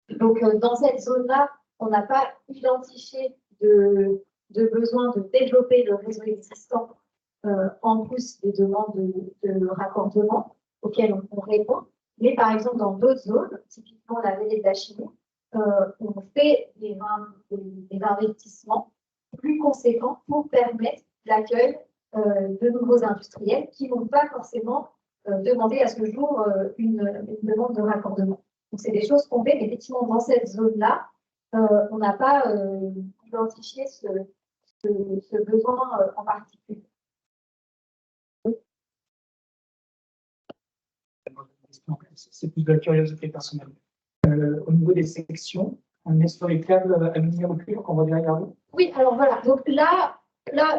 Donc, dans cette zone-là, on n'a pas identifié de besoin de développer le réseau existant en plus des demandes de raccordement auxquelles on répond. Mais par exemple, dans d'autres zones, typiquement la vallée de la Chine, on fait des investissements plus conséquents pour permettre l'accueil de nouveaux industriels qui ne vont pas forcément demander à ce jour une demande de raccordement. Donc, c'est des choses qu'on fait, mais effectivement, dans cette zone-là, on n'a pas identifié ce besoin en particulier. C'est plus de la curiosité personnelle. Au niveau des sections, on est sur les câbles aluminium pur qu'on voit derrière vous. Oui, alors voilà. Donc là,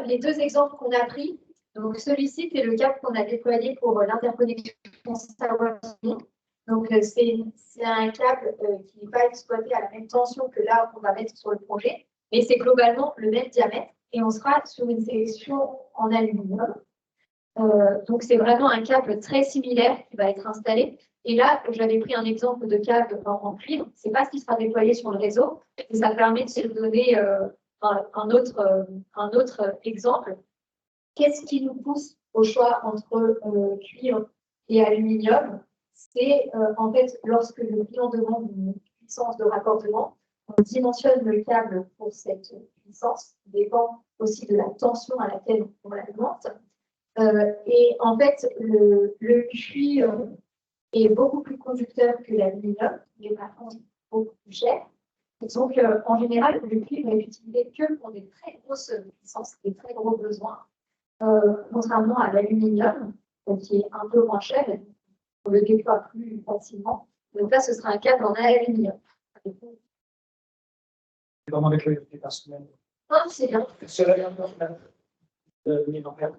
les deux exemples qu'on a pris, donc celui-ci, c'est le câble qu'on a déployé pour l'interconnexion Savoie-Pinon. Donc c'est un câble qui n'est pas exploité à la même tension que là qu'on va mettre sur le projet, mais c'est globalement le même diamètre et on sera sur une section en aluminium. Donc, c'est vraiment un câble très similaire qui va être installé. Et là, j'avais pris un exemple de câble en cuivre. Ce n'est pas ce qui sera déployé sur le réseau. Et ça permet de se donner un autre exemple. Qu'est-ce qui nous pousse au choix entre cuivre et aluminium? C'est en fait lorsque le client demande une puissance de raccordement, on dimensionne le câble pour cette puissance, qui dépend aussi de la tension à laquelle on l'alimente. Et en fait, le cuivre est beaucoup plus conducteur que l'aluminium, il est par contre beaucoup plus cher. Et donc, en général, le cuivre est utilisé que pour des très grosses puissances, des très gros besoins, contrairement à l'aluminium, qui est un peu moins cher, on le déploie plus facilement. Donc là, ce sera un câble en aluminium. C'est vraiment de la curiosité personnelle. Ah, c'est bien. Cela vient de mise en place.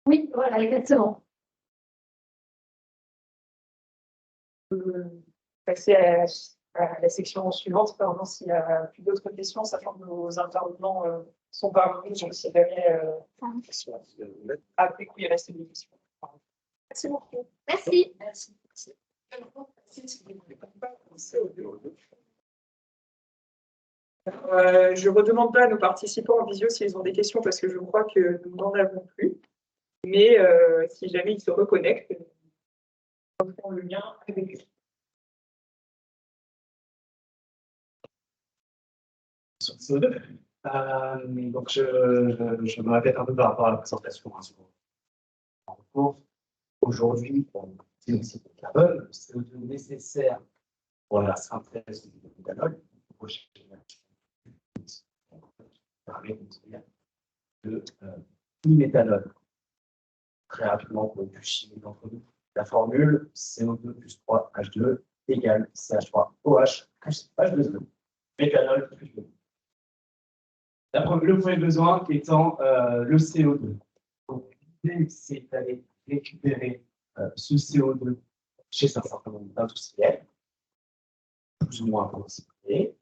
Oui, voilà, exactement. Passer à la section suivante, pardon, s'il y a plus d'autres questions, sachant que nos intervenants sont parvenus, donc si jamais après coup il reste des questions. Merci beaucoup. Merci. Merci. Je redemande pas à nos participants en visio s'ils ont des questions parce que je crois que nous n'en avons plus. Mais si jamais ils se reconnectent, nous ferons le lien avec eux. Sur ce, donc je me répète un peu par rapport à la présentation. En cours, aujourd'hui, on utilise le carbone, le CO2 nécessaire pour la synthèse du méthanol, permet de méthanol. Très rapidement, pour une plus chimique entre nous. La formule CO2 plus 3 H2 égale CH3OH plus H2O. Méthanol plus 2. Le premier besoin étant le CO2. Donc, l'idée, c'est d'aller récupérer ce CO2 chez un certain nombre d'industriels, plus ou moins considérés.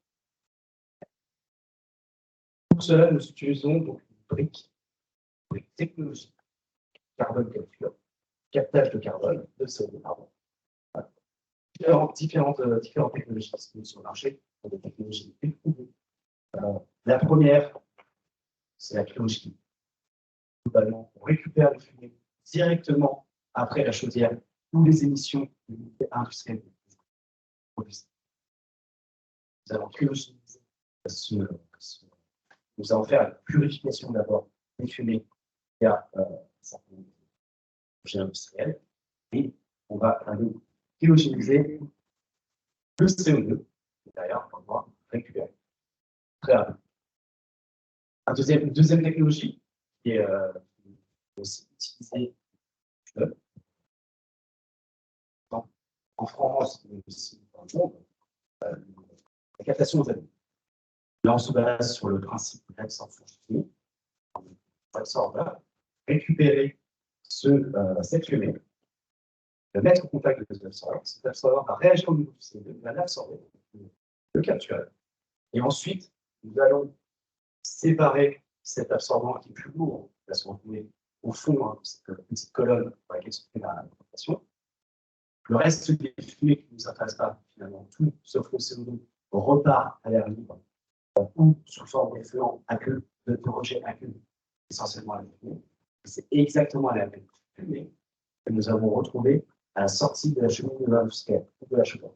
Pour cela, nous utilisons donc une brique technologique, carbone capture, captage de carbone, de CO2, pardon. Différentes technologies qui sont sur le marché, des technologies éprouvées. La première, c'est la cryogénie. Globalement, on récupère le fumée directement après la chaudière ou les émissions industrielles. Nous allons cryogéniser nous allons faire la purification d'abord des fumées via certains projets industriels et on va aller cryogéniser le CO2 d'ailleurs on va récupérer très rapidement. Une deuxième technologie qui est aussi utilisée en France, mais aussi dans le monde, la captation aux années. Là, on se base sur le principe de l'absorption chimique. On va récupérer cette fumée, le mettre au contact de cet absorbant. Cet absorbant va réagir au niveau du CO2, va l'absorber, le capturer. Et ensuite, nous allons séparer cet absorbant qui est plus lourd, parce qu'on est au fond de cette petite colonne dans laquelle se fait la captation. Le reste des fumées qui ne nous intéressent pas, finalement, tout sauf le CO2 repart à l'air libre ou sous forme d'effluent aqueux, de rejet aqueux, essentiellement à la fumée. C'est exactement la même fumée que nous avons retrouvée à la sortie de la cheminée industrielle ou de la chaudière.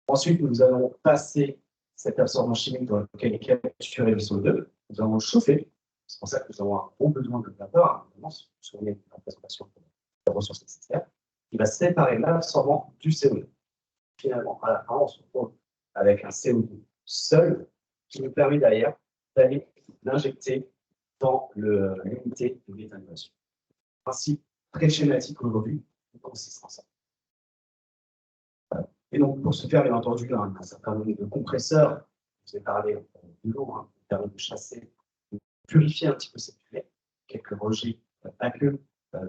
Ensuite, nous allons passer cet absorbant chimique dans lequel est capturé le CO2. Nous allons le chauffer. C'est pour ça que nous avons un gros besoin de vapeur, notamment sur la présentation des ressources nécessaires, qui va séparer l'absorbant du CO2. Finalement, à la fin, on se retrouve avec un CO2 seul qui nous permet d'ailleurs d'aller l'injecter dans l'unité de méthanisation. Principe très schématique aujourd'hui, qui consiste en ça. Et donc, pour ce faire, bien entendu, un certain nombre de compresseurs, je vous ai parlé de l'eau, qui permet de chasser, de purifier un petit peu cette fumée, quelques rejets aqueux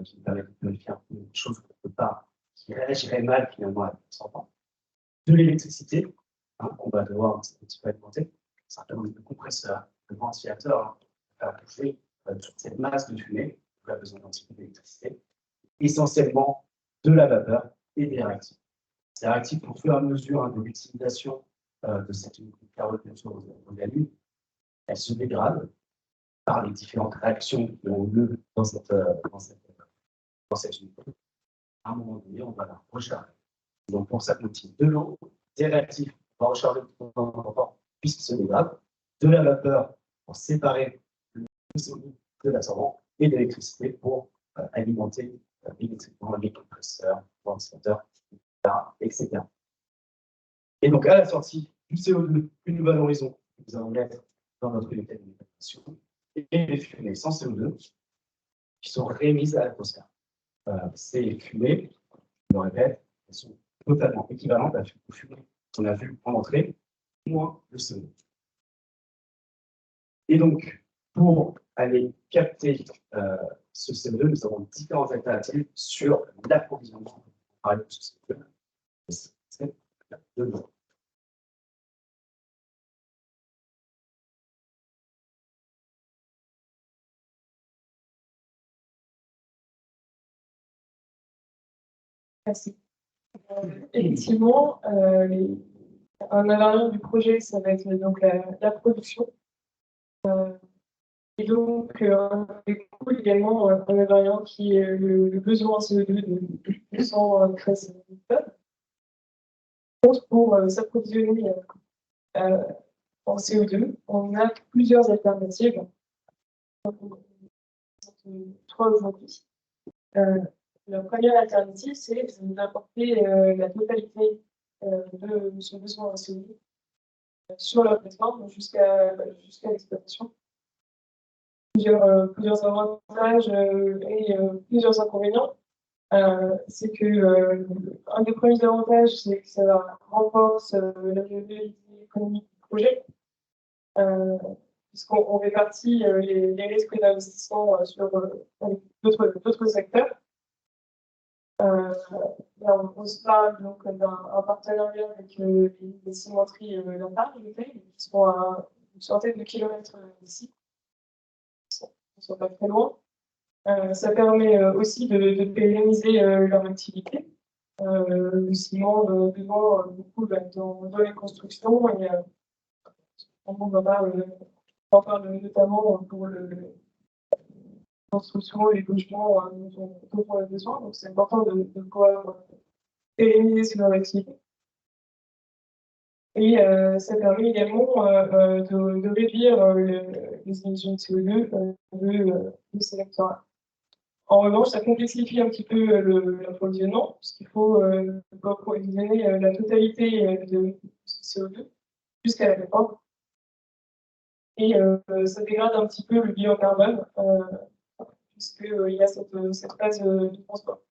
qui permettent de purifier un peu des choses qu'on ne peut pas, qui réagiraient mal finalement à l'absorbant. De l'électricité, qu'on va devoir un petit peu alimenter, un certain nombre de compresseurs, de ventilateurs, pour faire bouger toute cette masse de fumée, on a besoin d'un petit peu d'électricité, essentiellement de la vapeur et des réactifs. Ces réactifs, au fur et à mesure de l'utilisation de cette carbone organique, elles se dégradent par les différentes réactions qui ont lieu dans cette unité. À un moment donné, on va la recharger. Donc, pour ça qu'on utilise de l'eau, des réactifs pour recharger le temps important puisqu'ils se dégradent, de la vapeur pour séparer le CO2 de l'absorbant et de l'électricité pour alimenter électriquement les compresseurs, les ventilateurs, etc. Et donc, à la sortie du CO2 que nous valorisons, nous allons mettre dans notre unité de méthanisation, et les fumées sans CO2 qui sont rémises à l'atmosphère. Ces fumées, je le répète, elles sont totalement équivalentes à la fumée qu'on a vue en entrée, moins le CO2. Et donc, pour aller capter ce CO2, nous avons différentes alternatives sur l'approvisionnement de ce CO2. C'est de l'eau. Merci. Effectivement, un invariant du projet, ça va être donc la production. Et donc, on découle également un invariant qui est le besoin en CO2 de 213 tonnes. Pour s'approvisionner en CO2, on a plusieurs alternatives. Trois aujourd'hui. La première alternative, c'est d'apporter la totalité de son besoin en CO2 sur la plateforme jusqu'à l'exploitation. Plusieurs avantages et plusieurs inconvénients. C'est que un des premiers avantages, c'est que ça renforce la viabilité économique du projet. puisqu'on répartit les risques d'investissement sur d'autres secteurs. Là, on se parle donc d'un partenariat avec les cimenteries locales, qui sont à une centaine de kilomètres d'ici. Ils ne sont pas très loin. Ça permet aussi de pérenniser leur activité. Le ciment devant beaucoup dans les constructions et on en parle notamment pour la construction et les logements dont on a besoin. Donc c'est important de pouvoir pérenniser leur activité. Et ça permet également de réduire les émissions de CO2 de ces secteurs. En revanche, ça complexifie un petit peu l'approvisionnement, puisqu'il faut approvisionner la totalité de ce CO2 jusqu'à la plateforme. Et ça dégrade un petit peu le bilan carbone, puisqu'il y a cette phase de transport.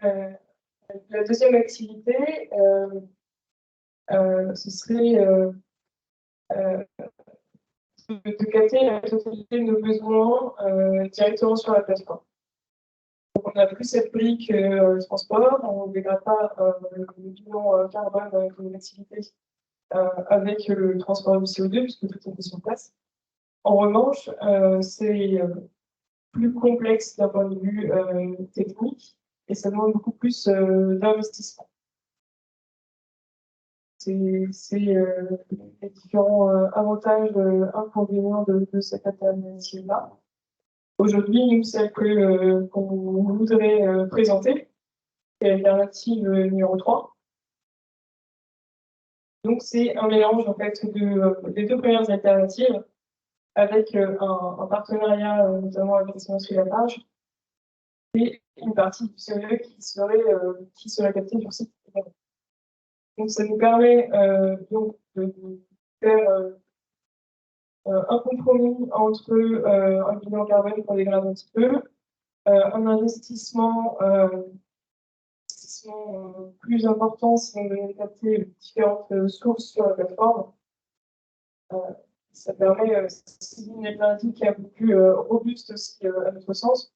La deuxième activité, ce serait de capter la totalité de nos besoins directement sur la plateforme. Donc, on n'a plus cette brique transport, on ne dégrade pas le bilan carbone avec nos activités avec le transport du CO2, puisque tout est sur place. En revanche, c'est plus complexe d'un point de vue technique et ça demande beaucoup plus d'investissement. C'est les différents avantages, inconvénients de cette alternative-là. Aujourd'hui, nous, celle qu'on voudrait présenter, c'est l'alternative numéro 3. Donc, c'est un mélange en fait des deux premières alternatives avec un partenariat notamment avec les cimenteries Lafarge et une partie du CO2 qui serait captée sur site. Donc, ça nous permet donc de faire un compromis entre un bilan carbone qu'on dégrade un petit peu, un investissement plus important si on veut capter différentes sources sur la plateforme. Ça permet, c'est une alternative qui est un peu plus robuste aussi à notre sens,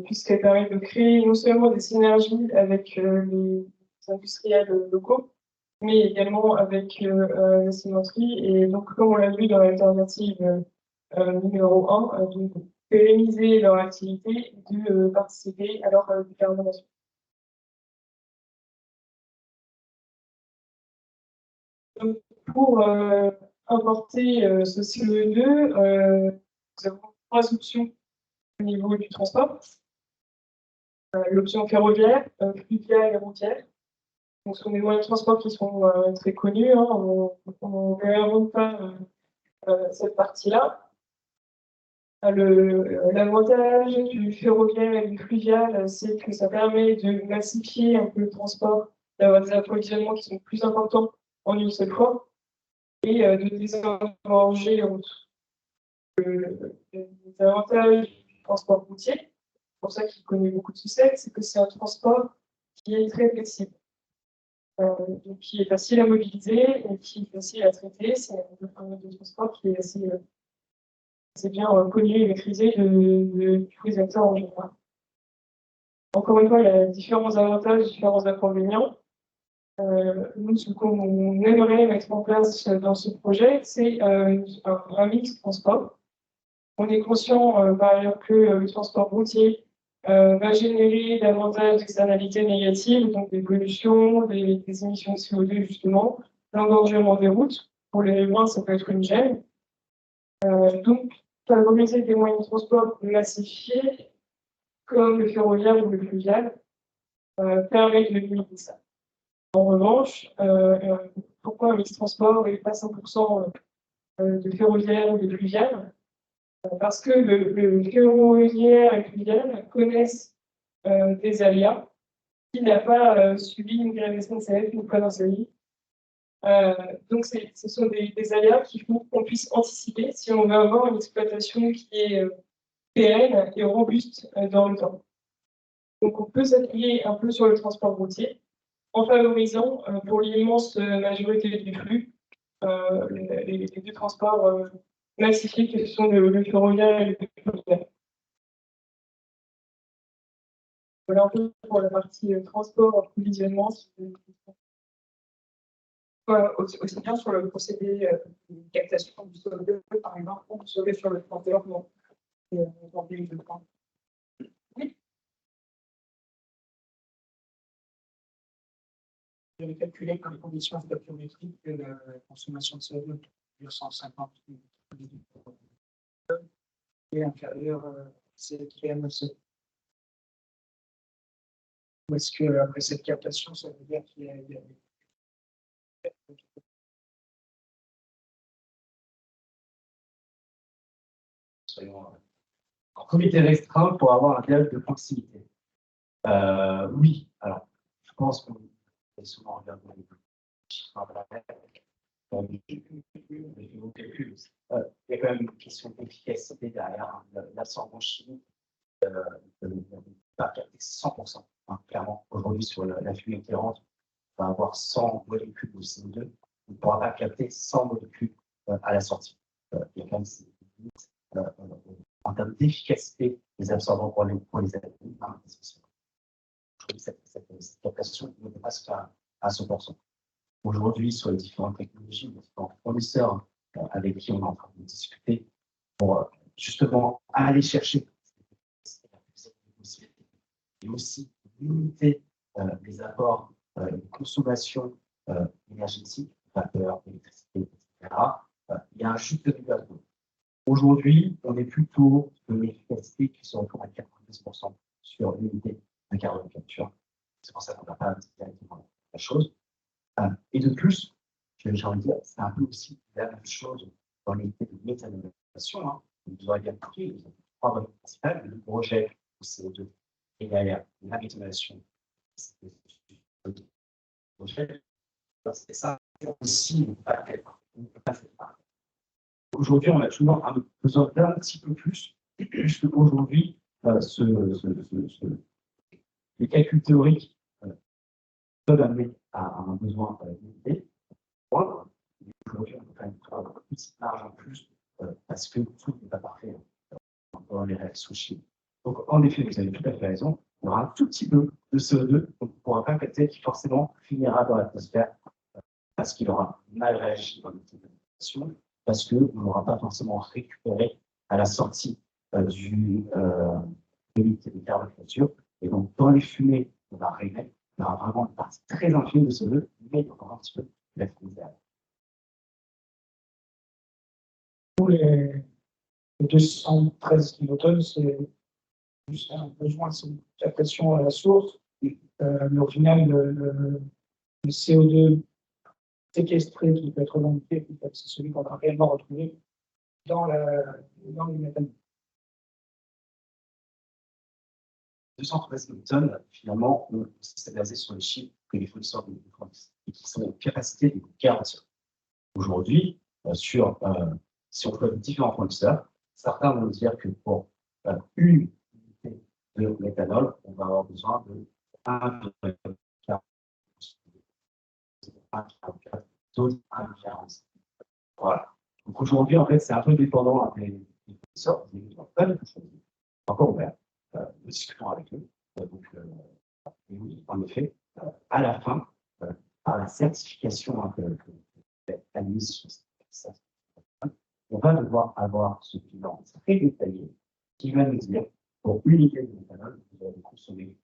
puisqu'elle permet de créer non seulement des synergies avec les industriels locaux, mais également avec la cimenterie. Et donc, comme on l'a vu dans l'alternative numéro 1, de pérenniser leur activité et de participer à leur décarbonation. Donc, pour importer ce CO2, nous avons 3 options au niveau du transport. L'option ferroviaire, fluviale et routière. Donc, ce sont des moyens de transport qui sont très connus. Hein, on ne réinvente pas cette partie-là. L'avantage du ferroviaire et du fluvial, c'est que ça permet de massifier un peu le transport, d'avoir des approvisionnements qui sont plus importants en une seule fois et de désengorger les routes. Les avantages du transport routier, c'est pour ça qu'il connaît beaucoup de succès, c'est que c'est un transport qui est très flexible. Donc qui est facile à mobiliser et qui est facile à traiter. C'est un mode de transport qui est assez bien connu et maîtrisé de tous les acteurs en général. Encore une fois, il y a différents avantages, différents inconvénients. Nous, ce qu'on aimerait mettre en place dans ce projet, c'est un mix de transport. On est conscient par ailleurs que le transport routier va générer davantage d'externalités négatives, donc des pollutions, des émissions de CO2 justement, l'engorgement des routes. Pour les riverains, ça peut être une gêne. Donc, favoriser des moyens de transport massifiés, comme le ferroviaire ou le fluvial, permet de limiter ça. En revanche, pourquoi un mix de transport et pas 100% de ferroviaire ou de fluvial? Parce que le ferroviaire et le fluvial connaissent des aléas qui n'a pas subi une grève SNCF une fois dans sa vie. Donc, ce sont des aléas qu'il faut qu'on puisse anticiper si on veut avoir une exploitation qui est pérenne et robuste dans le temps. Donc, on peut s'appuyer un peu sur le transport routier, en favorisant, pour l'immense majorité du flux, les deux transports massifiés que sont le ferroviaire et le ferroviaire. Voilà un peu pour la partie transport, approvisionnement, aussi bien sur le procédé de captation du CO2, par exemple, ou sur le transport dans des villes de France. Oui. J'avais calculé que les conditions stoichiométriques que la consommation de CO2 de 150 est inférieure à celle qui est annoncée. Ou est-ce que après cette captation, ça veut dire qu'il y a Soyons en comité restreint pour avoir un dialogue de proximité. Oui, alors, je pense qu'on est souvent regardé les chiffres à la tête. Il y a quand même une question d'efficacité derrière. L'absorbant chimique ne peut pas capter 100%. Hein, clairement, aujourd'hui, sur la fumée qui rentre, on va avoir 100 molécules de CO2. On ne pourra pas capter 100 molécules à la sortie. Il y a quand même ces limites en termes d'efficacité des absorbants pour les adultes. Hein, cette captation ne peut pas se faire à 100%. Aujourd'hui, sur les différentes technologies, les différents fournisseurs avec qui on est en train de discuter pour justement aller chercher et aussi limiter les apports de consommation énergétique, vapeur, électricité, etc. Il y a un juste de niveau. Aujourd'hui, on est plutôt sur une efficacité qui se retrouve à 90% sur l'unité de carbone capture. C'est pour ça qu'on n'a pas directement la chose. Et de plus, j'ai envie de dire, c'est un peu aussi la même chose dans l'unité de méthanisation. Hein. Vous aurez bien compris, vous avez trois volets principales, le rejet au CO2 et derrière la méthanisation. C'est ça aussi, on ne peut pas faire. Aujourd'hui, on a toujours besoin d'un petit peu plus, puisque aujourd'hui, les calculs théoriques peuvent amener à un besoin limité. Aujourd'hui, on peut quand même avoir une petite marge en plus parce que tout n'est pas parfait dans les réactions chimiques. Donc, en effet, vous avez tout à fait raison. Il y aura un tout petit peu de CO2 qu'on ne pourra pas capter qui forcément finira dans l'atmosphère parce qu'il aura mal réagi dans l'utilisation, parce qu'on n'aura pas forcément récupéré à la sortie de l'unité de carbone capture. Et donc, dans les fumées qu'on va réémettre, il y aura vraiment une partie très infime de CO2, mais il y aura un petit peu de la fumée derrière. Tous les 213 kilotonnes, c'est juste un besoin de captation à la source. Mais au final, le CO2 séquestré qui peut être revendiqué, c'est celui qu'on va réellement retrouver dans le méthane. 213 tonnes, finalement, c'est basé sur les chiffres que les fournisseurs de fournissent et qui sont en capacité de garantir. Aujourd'hui, si on fait différents fournisseurs, certains vont dire que pour une unité de méthanol, on va avoir besoin de 1,44, d'autres 1,45. Voilà. Donc aujourd'hui, en fait, c'est un peu dépendant des fournisseurs, ils n'ont pas du tout choisi. Encore ouvert. Nous discutons avec eux. Donc, et oui, en effet, à la fin, par la certification que la mise sur cette on va devoir avoir ce bilan très détaillé qui va nous dire pour une unité de méthanol, vous allez consommer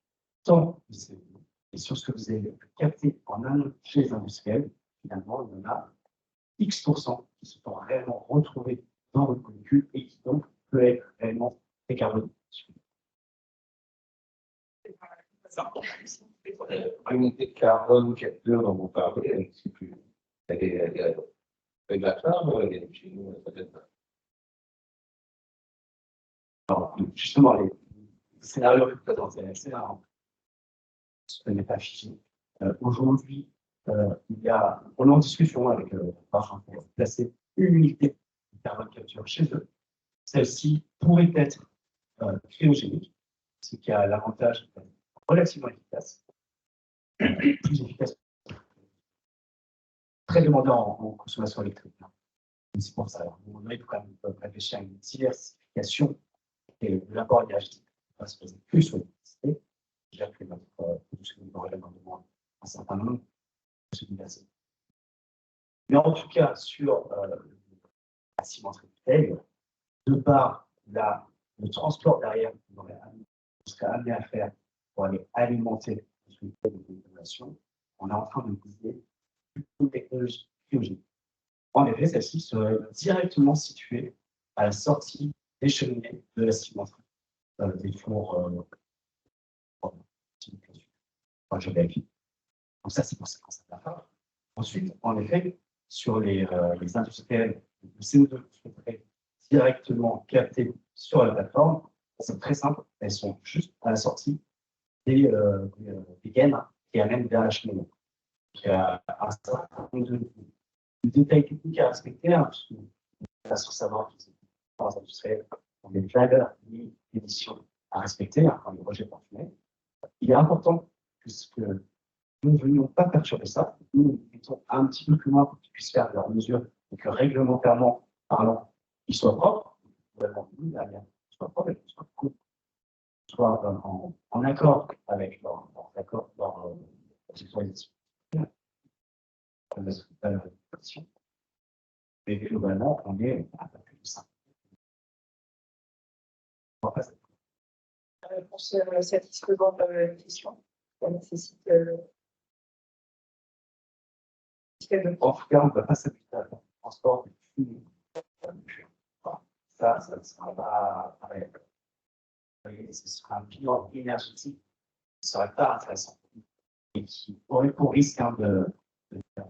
tant de CO2. Et sur ce que vous avez capté en amont chez les industriels, finalement, il y en a X% qui se sont réellement retrouvés dans votre molécule et qui donc peut être réellement décarboné. L'unité de carbone capture dont vous parlez, c'est plus. Elle est de la femme ou elle est chez nous, peut-être pas. Alors, justement, les scénarios que vous présentez, ce n'est pas figé. Aujourd'hui, on est en discussion avec Argent pour placer une unité de carbone capture chez eux. Celle-ci pourrait être cryogénique, ce qui a l'avantage d'être relativement efficace. plus efficace, très demandeur en consommation électrique. C'est pour ça. Alors, il faut quand même réfléchir à une diversification de l'apport énergétique. On va se poser plus sur l'électricité. Déjà que notre production de relève en demande un certain nombre de se diversifier. Mais en tout cas, sur la cimenterie de taille, de par le transport derrière qu'on serait amené à faire pour aller alimenter les unités de consommation, on est en train de viser une technologie cryogénique. En effet, celle-ci serait directement située à la sortie des cheminées de la cimenterie, des fours je vérifie. Donc ça, c'est pour ça qu'on s'appelle. Ensuite, en effet, sur les industriels, le CO2 serait directement capté sur la plateforme. C'est très simple, elles sont juste à la sortie des gaines qui amènent vers la cheminée. Donc, il y a un certain nombre de détails techniques à respecter, hein, parce que la faut savoir que les industriels ont des valeurs d'émission à respecter, hein, quand les rejets parfumés. Il est important que nous ne venions pas perturber ça, nous mettons un petit peu plus loin pour qu'ils puissent faire leurs mesures et que réglementairement parlant, ils soient propres, soit propre et qu'ils soient en accord avec leur sécurisation. Mais globalement, on est à peu près de ça. Réponse satisfaisante à la question. Ça nécessite. En tout cas, on ne peut pas s'habituer à faire le transport de flux. Ça ne sera pas pareil. Ce sera un bilan énergétique qui ne serait pas intéressant et qui aurait pour risque de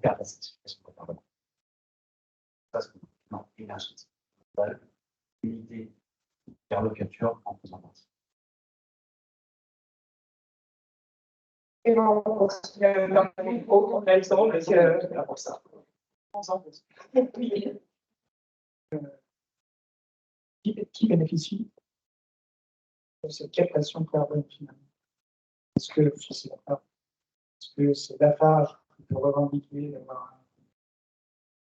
perdre la certification de carbone. Ça, c'est un bilan énergétique. Limiter vers le capture en faisant partie. Et on continue à faire on a le temps, parce que c'est là pour ça. Qui bénéficie de cette captation de carbone finalement? Est-ce que c'est Lafarge qui peut revendiquer d'avoir un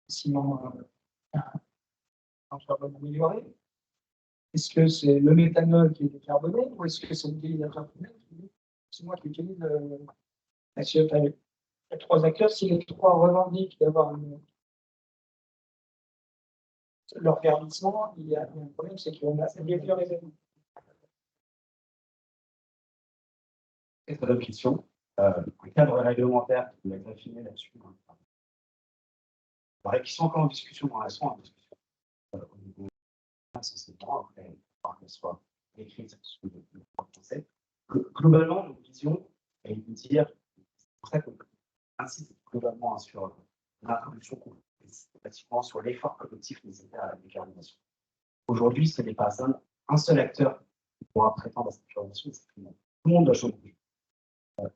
ciment en carbone amélioré? Est-ce que c'est le méthanol qui est décarboné ou est-ce que c'est le déhydrateur qui dit c'est moi qui utilise la CO2? Il y a trois acteurs, si les trois revendiquent d'avoir leur verdissement, il y a un problème, c'est qu'on a bien plus raisonné. C'est une autre question. Le cadre réglementaire qui va être affiné là-dessus. Qui sont encore en discussion pour l'instant, au niveau essentiellement, après, qu'elle soit écrite sous le français. Globalement, notre vision est de dire, c'est pour ça qu'on insiste globalement sur l'introduction pratiquement sur l'effort collectif nécessaire à la décarbonation. Aujourd'hui, ce n'est pas un seul acteur qui pourra prétendre à cette décarbonation, c'est tout le monde. Tout le monde doit changer.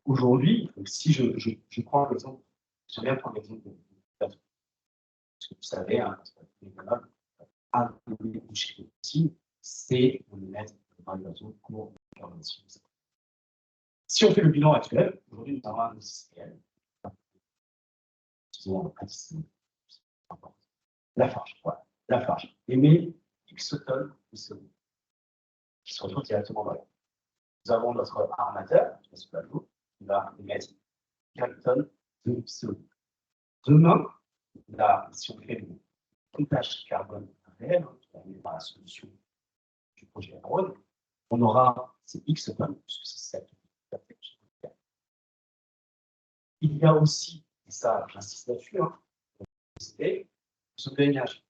Aujourd'hui, si je prends l'exemple, j'aime bien prendre l'exemple de parce que vous savez, un des bouchers aussi, c'est de mettre dans l'évasion pour la décarbonation. Si on fait le bilan actuel, aujourd'hui, nous avons un industriel. Lafarge, voilà. Lafarge émet X tonnes de CO2 qui se retrouvent directement dans l'air. Nous avons notre armateur, qui va émettre 4 tonnes de CO2. Demain, là, si on fait le comptage carbone réel, qui est amené par la solution du projet Aéron, on aura ces X tonnes, puisque c'est cette. Il y a aussi, et ça, j'insiste là-dessus, c'est ce de l'énergie.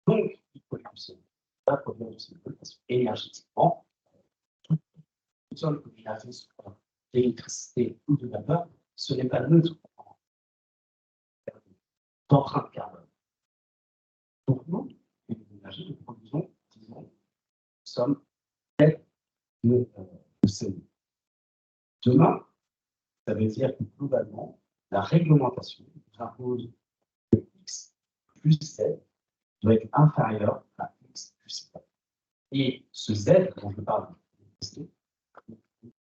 Donc, il faut pas produire de CO2 parce qu'énergétiquement, toute seule combinaison d'électricité ou de vapeur, ce n'est pas neutre d'empreinte carbone. Donc, nous, l'énergie, nous produisons, disons, nous sommes tels de CO2. Demain, ça veut dire que globalement, la réglementation nous impose que X plus Z doit être inférieur à X plus Z. Et ce Z, dont je parle,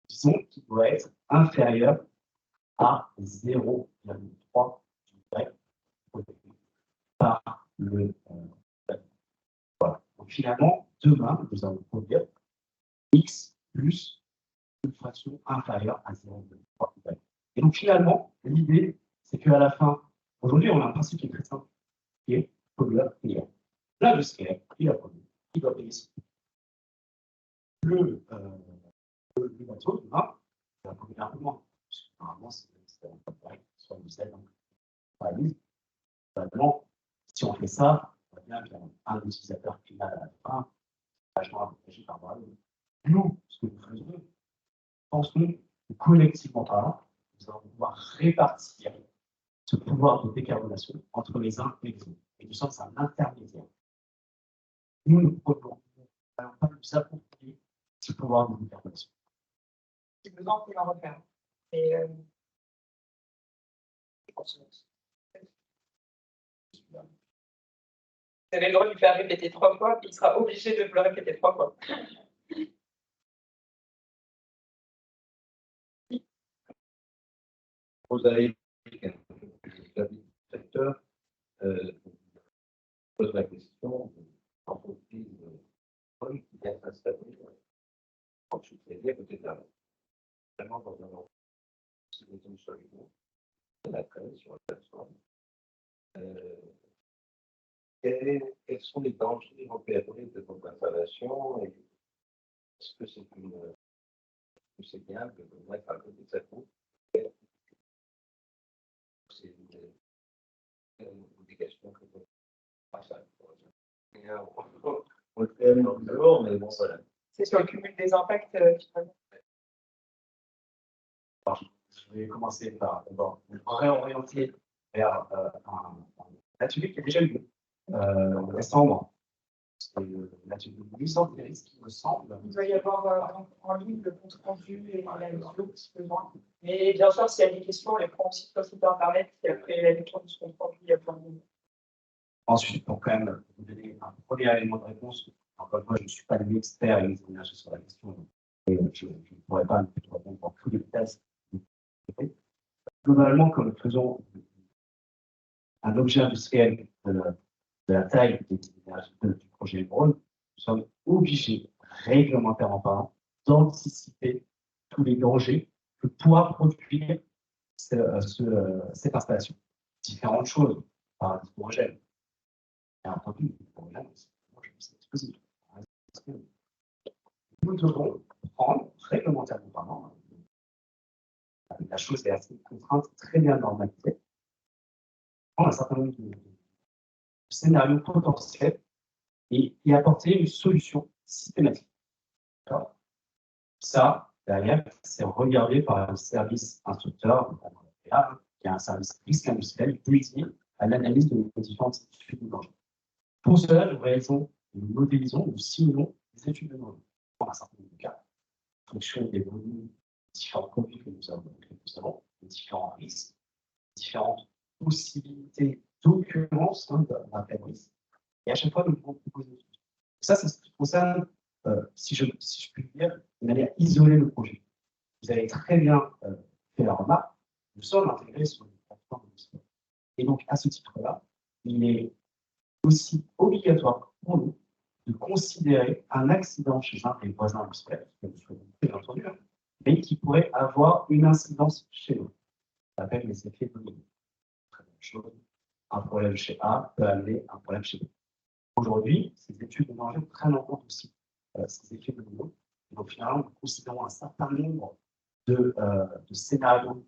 disons qu'il doit être inférieur à 0,3 degrés par le. Voilà. Donc finalement, demain, nous allons produire X plus une fraction inférieure à 0,3 degrés. Et donc finalement, l'idée, c'est qu'à la fin, aujourd'hui, on a un principe qui est très simple, qui est pollueur-payeur. L'industriel, il a produit, il doit payer. Le bateau, demain, il va polluer un peu moins. Normalement, c'est soit du sel, donc, par exemple. Vraiment, si on fait ça, on voit bien qu'il y a un utilisateur final à la fin, vachement avantagé par rapport à nous. Nous, ce que nous faisons, pensons que collectivement parlant, nous allons pouvoir répartir ce pouvoir de décarbonation entre les uns et les autres. Et nous sommes un intermédiaire. Nous ne pouvons pas nous approprier ce pouvoir de décarbonation. Si besoin, on peut la refaire. Et, vous avez le droit de lui faire répéter 3 fois, puis il sera obligé de le répéter 3 fois. Vous avez secteur pose la question entreprise qui vient s'installer en sous-traité peut-être vraiment dans un endroit de solution de la traîne sur la plateforme. Quels sont les dangers repérés de votre installation et est-ce que c'est bien de mettre à côté de cette route? C'est une obligation que vous pas ça. On le fait dans le dehors, mais bon, voilà. C'est sur le cumul des impacts, finalement. Alors, je vais commencer par d'abord me réorienter vers un atelier qui a déjà eu lieu récemment. C'est l'atelier de licence des risques, il me semble. Il doit y avoir en ligne le compte rendu et la vidéo si besoin. Mais bien sûr, s'il y a des questions, on les prend aussi sur le site internet et après la lecture de ce compte rendu, il y a plein de. Ensuite, pour quand même vous donner un premier élément de réponse, encore une fois, je ne suis pas l'expert et l'examination sur la question, et je ne pourrais pas répondre pour tous les tests. Globalement, comme nous faisons un objet industriel de la taille du projet Brown, nous sommes obligés, réglementairement parlant, d'anticiper tous les dangers que pourra produire cette installation. Différentes choses, par l'hydrogène. Bien entendu, l'hydrogène, c'est explosif. Nous devons prendre, réglementairement parlant, la chose est assez contrainte, très bien normalisée, prendre un certain nombre de scénarios potentiels et y apporter une solution systématique. Ça, derrière, c'est regardé par un service instructeur, qui est un service risque industriel dédié à l'analyse de nos différentes études de danger. Pour cela, nous modélisons, nous simulons des études de danger. Pour un certain nombre de cas, en fonction des volumes, des différents produits que nous avons, des différents risques, différentes possibilités d'occurrence d'un tel risque. Et à chaque fois, nous devons proposer des choses. Ça, c'est ce qui concerne, si je puis dire, de manière isolée le projet. Vous avez très bien fait la remarque, nous sommes intégrés sur une plateforme de sport. Et donc, à ce titre-là, il est aussi obligatoire pour nous de considérer un accident chez un des voisins industriels, que nous souhaitons bien entendu, mais qui pourrait avoir une incidence chez nous. Ça s'appelle les effets domino. Très bonne chose. Un problème chez A peut amener un problème chez B. Aujourd'hui, ces études de danger prennent en compte aussi ces effets domino. Donc finalement, nous considérons un certain nombre de scénarios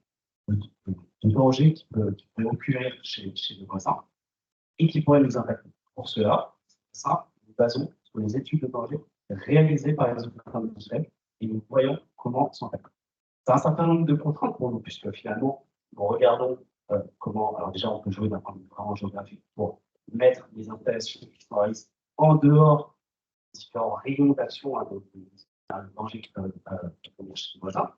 de danger qui pourraient occurir chez nos voisins et qui pourraient nous impacter. Pour cela, nous basons sur les études de danger réalisées par les opérateurs industriels et nous voyons comment s'en faire. C'est un certain nombre de contraintes pour nous, puisque finalement, nous regardons comment. Alors, déjà, on peut jouer d'un point de vue vraiment géographique pour mettre les installations qui sont à risque en dehors des différents rayons d'action de danger qui peuvent venir chez les voisins.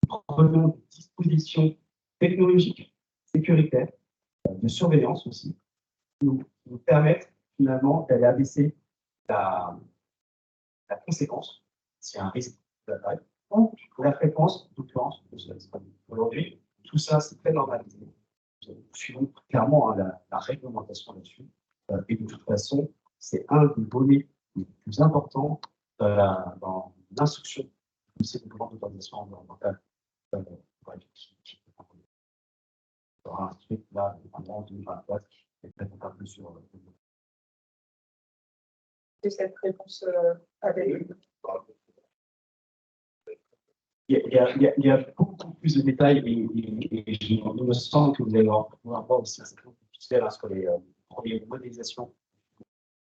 Nous prenons des dispositions technologiques, sécuritaires, de surveillance aussi, qui nous permettent finalement d'aller abaisser la conséquence, s'il y a un risque de la taille, ou la fréquence d'occurrence de ce risque. Aujourd'hui, nous tout ça, c'est très normalisé. Nous suivons clairement hein, la réglementation là-dessus. Et de toute façon, c'est un des volets les plus importants dans l'instruction de ces documents d'autorisation environnementale. Il y aura un truc là, en 2024, qui est peut-être un peu sur. De cette réponse avec. Il y a beaucoup plus de détails et il me semble que vous allez pouvoir voir aussi un certain nombre de pixels sur les premières modélisations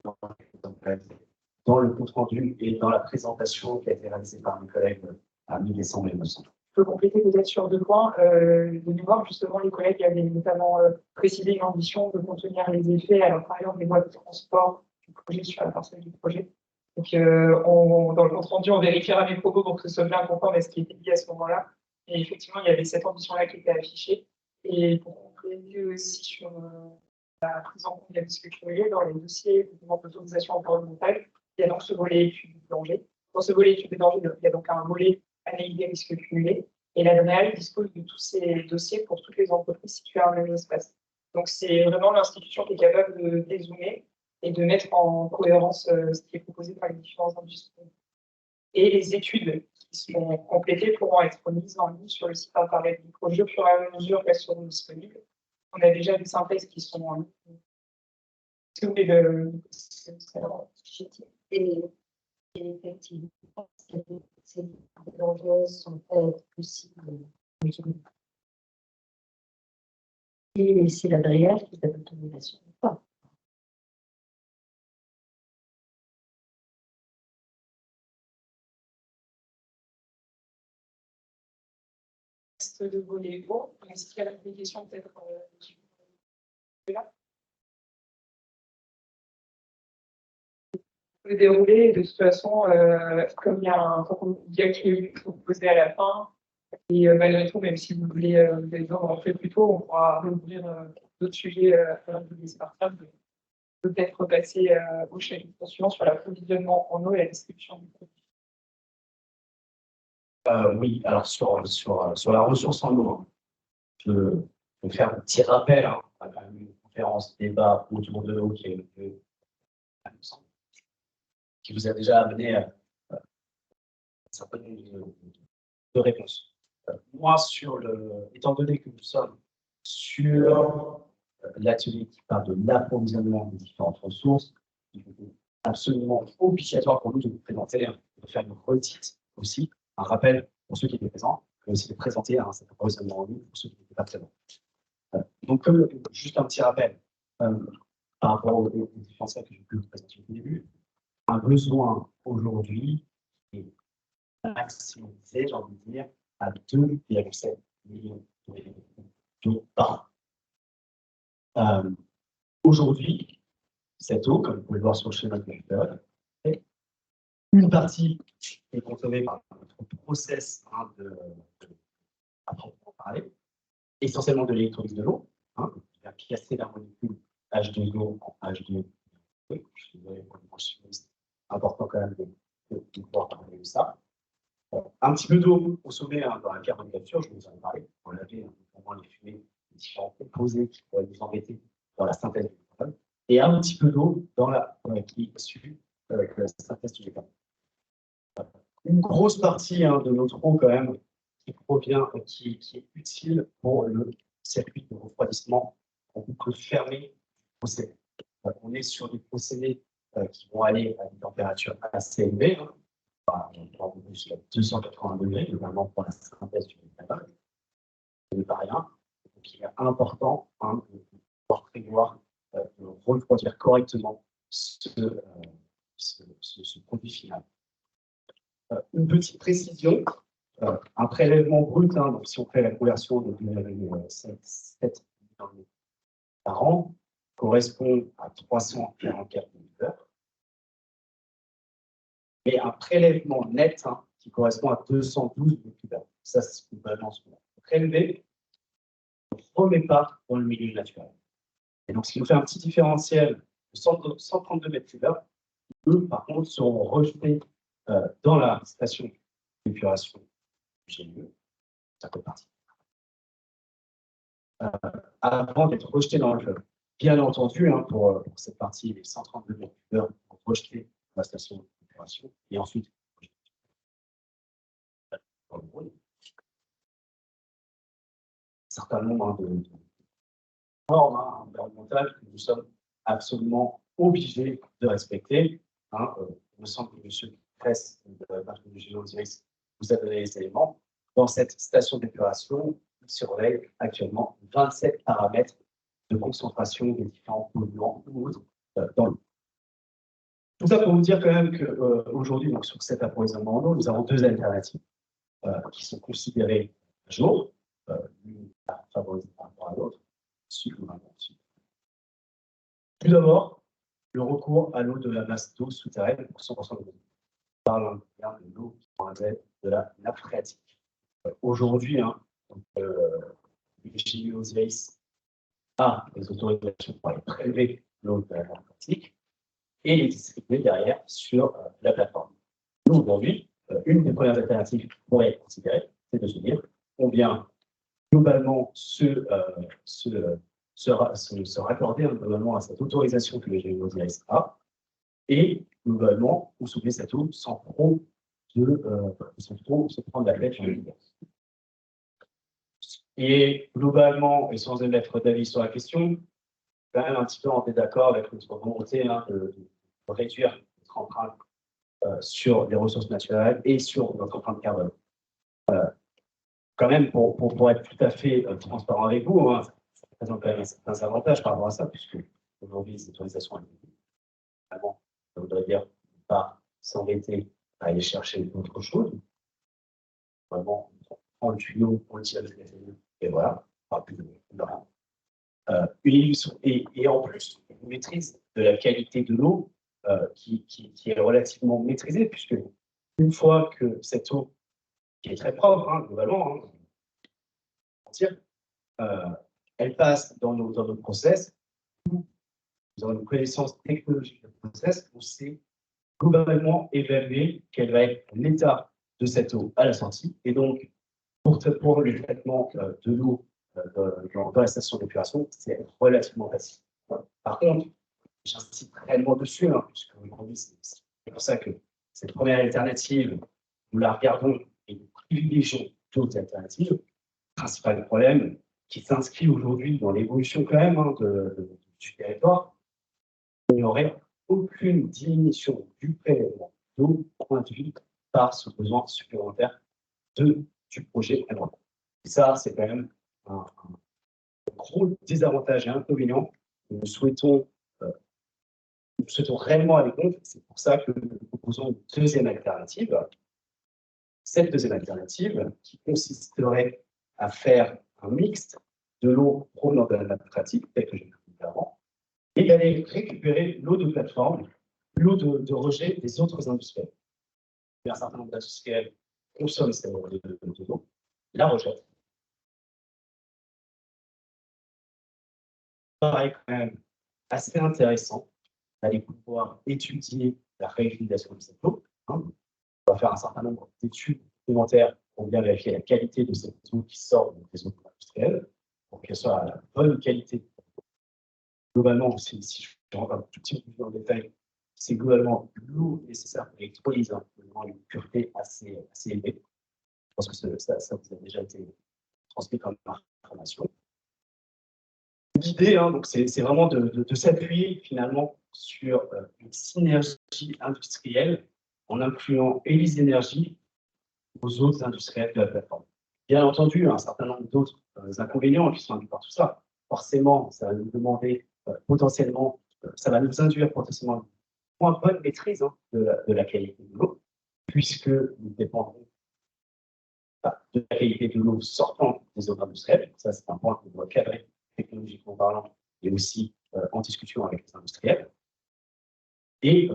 dans le compte rendu et dans la présentation qui a été réalisée par mes collègues à mi-décembre, il me semble. Je peux compléter peut-être sur deux points. De mémoire, justement, les collègues avaient notamment précisé l'ambition de contenir les effets à l'intérieur des voies de transport du projet sur la parcelle du projet. Donc, dans le compte rendu, on vérifiera mes propos pour que ce soit bien conforme à ce qui était dit à ce moment-là. Et effectivement, il y avait cette ambition-là qui était affichée. Et pour compléter aussi sur la prise en compte des risques cumulés dans les dossiers de demande d'autorisation environnementale, il y a donc ce volet études de danger. Dans ce volet études de danger, il y a donc un volet analyse des risques cumulés. Et la DREAL dispose de tous ces dossiers pour toutes les entreprises situées dans le même espace. Donc, c'est vraiment l'institution qui est capable de dézoomer et de mettre en cohérence ce qui est proposé par les différentes industries. Et les études qui sont complétées pourront être mises en ligne sur le site internet du projet au fur et à mesure qu'elles seront disponibles. On a déjà des synthèses qui sont en ligne. Est-ce que vous voulez le... Et effectivement, ces dangers sont possibles. Et c'est la DREAL qui donne l'autorisation ou pas. De volet beau. Est-ce qu'il y a des questions peut-être là? Le déroulé, de toute façon, comme il y a un dia qui est proposé à la fin, et malgré tout, même si vous voulez vous allez en faire plus tôt, on pourra rouvrir d'autres sujets à des startups, peut-être repasser au chapitre suivant sur l'approvisionnement en eau et la distribution du produit. Oui, alors sur la ressource en eau, je vais faire un petit rappel hein, à une conférence débat autour de l'eau qui vous a déjà amené un certain nombre de réponses. Moi, étant donné que nous sommes sur l'atelier qui parle de l'approvisionnement des différentes ressources, il est absolument obligatoire pour nous de vous présenter, de faire une redite aussi, un rappel pour ceux qui étaient présents, mais aussi de présenter cet approvisionnement en eau pour ceux qui n'étaient pas présents. Donc, juste un petit rappel par rapport aux différents slides que j'ai pu vous présenter au début, un besoin aujourd'hui est maximisé, j'ai envie de dire, à 2,7 millions d'eau par an. Aujourd'hui, cette eau, comme vous pouvez le voir sur le schéma de la une partie est consommée par notre process à proprement parler, essentiellement de l'électrolyse de l'eau, qui a cassé la molécule H2O en H2O. Je suis désolé pour les chimistes, important quand même de pouvoir parler de ça. Un petit peu d'eau consommée dans la carbone capture, je vous en ai parlé, pour laver notamment les fumées, les différents composés qui pourraient nous embêter dans la synthèse du carbone, et un petit peu d'eau qui est issue avec la synthèse du carbone. Une grosse partie de notre eau quand même qui provient, qui est utile pour le circuit de refroidissement en boucle fermée du procédé. On est sur des procédés qui vont aller à des températures assez élevées, jusqu'à 280 degrés, notamment pour la synthèse du méthane. Ce n'est pas rien. Donc, il est important de pouvoir prévoir, de refroidir correctement ce produit final. Une petite précision, un prélèvement brut, donc si on fait la conversion de 2,7 par an, correspond à 344 000 heures. Et un prélèvement net qui correspond à 212 000 heures. Ça, c'est ce qu'on balance. Prélevé, on ne remet pas dans le milieu naturel. Et donc, ce qui nous fait un petit différentiel de 132 m3, eux, par contre, seront rejetés dans la station d'épuration du GIE, ça fait partie. avant d'être rejeté dans le fleuve. Bien entendu, hein, pour cette partie, les 132 mètres cubes sont rejetés dans la station d'épuration et ensuite dans le Rhône. Certain nombre de normes environnementales que nous sommes absolument obligés de respecter. Il me semble que M. Presse de la Géologie, vous avez les éléments. Dans cette station d'épuration, il surveille actuellement 27 paramètres de concentration des différents polluants ou autres dans l'eau. Tout ça pour vous dire quand même qu'aujourd'hui, sur cet approvisionnement en eau, nous avons deux alternatives qui sont considérées à jour, l'une favorisée par rapport à l'autre. Tout d'abord, le recours à l'eau de la masse d'eau souterraine pour 100% de l'eau. On parle bien de l'eau qui provient de la nappe phréatique. Aujourd'hui, le GIE Osiris a les autorisations pour aller prélever l'eau de la nappe phréatique et les distribuer derrière sur la plateforme. Nous, aujourd'hui, une des premières alternatives qui pourrait être considérée, c'est de se dire combien globalement se raccorder globalement à cette autorisation que le GIE Osiris a et globalement consommer cette eau sans trop se prendre la tête sur le divers. Et globalement, et sans émettre d'avis sur la question, quand même un petit peu en désaccord avec notre volonté de réduire notre empreinte sur les ressources naturelles et sur notre empreinte carbone. Quand même, pour être tout à fait transparent avec vous, ça présente quand même certains avantages par rapport à ça, puisque aujourd'hui, ces autorisations, avant, ça voudrait dire ne pas s'embêter à aller chercher autre chose. Vraiment, on prend le tuyau, on le tire de et voilà, pas plus de rien. Et en plus, une maîtrise de la qualité de l'eau qui est relativement maîtrisée, puisque une fois que cette eau, qui est très propre, globalement, elle passe dans nos process, où nous avons une connaissance technologique de process, où c'est globalement évalué quel va être l'état de cette eau à la sortie. Et donc, pour le traitement de l'eau dans la station d'épuration, c'est relativement facile. Par contre, j'insiste réellement dessus, puisque aujourd'hui, c'est pour ça que cette première alternative, nous la regardons et nous privilégions d'autres alternatives. Le principal problème qui s'inscrit aujourd'hui dans l'évolution quand même du territoire, il n'y aurait aucune diminution du prélèvement d'eau induite par ce besoin supplémentaire du projet. Et ça, c'est quand même un gros désavantage et inconvénient que nous souhaitons réellement aller contre. C'est pour ça que nous proposons une deuxième alternative. Cette deuxième alternative qui consisterait à faire un mixte de l'eau provenant de la nappe phréatique, tel que j'ai dit avant, et d'aller récupérer l'eau de plateforme, l'eau de rejet des autres industriels. Un certain nombre d'industriels consomment cette eau de l'eau, la rejettent. Pareil, quand même assez intéressant d'aller pouvoir étudier la réutilisation de cette eau. On va faire un certain nombre d'études complémentaires pour bien vérifier la qualité de cette eau qui sort des eaux industrielles, pour qu'elle soit à la bonne qualité. Globalement, si je rentre un tout petit peu plus dans le détail, c'est globalement l'eau nécessaire pour l'électrolyse, une pureté assez élevée. Je pense que ça vous a déjà été transmis comme information. L'idée, donc c'est vraiment de s'appuyer finalement sur une synergie industrielle en incluant et les énergies aux autres industriels de la plateforme. Bien entendu, un certain nombre d'autres inconvénients qui sont induits par tout ça. Forcément, ça va nous demander potentiellement, ça va nous induire potentiellement une moins bonne maîtrise de la qualité de l'eau, puisque nous dépendons de la qualité de l'eau sortant des eaux industrielles. Ça, c'est un point qu'on doit cadrer technologiquement parlant et aussi en discussion avec les industriels. Et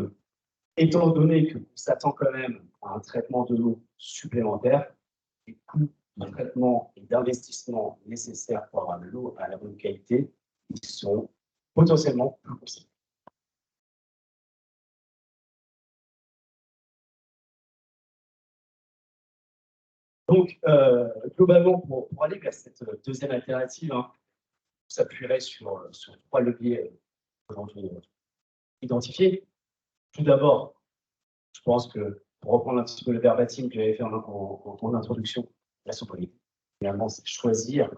étant donné qu'on s'attend quand même à un traitement de l'eau supplémentaire, les coûts de traitement et d'investissement nécessaires pour avoir de l'eau à la bonne qualité, ils sont potentiellement plus conséquents. Donc, globalement, pour aller vers cette deuxième alternative, s'appuierait sur 3 leviers aujourd'hui identifiés. Tout d'abord, je pense que, pour reprendre un petit peu le verbatim que j'avais fait en introduction, la sobriété, finalement, c'est choisir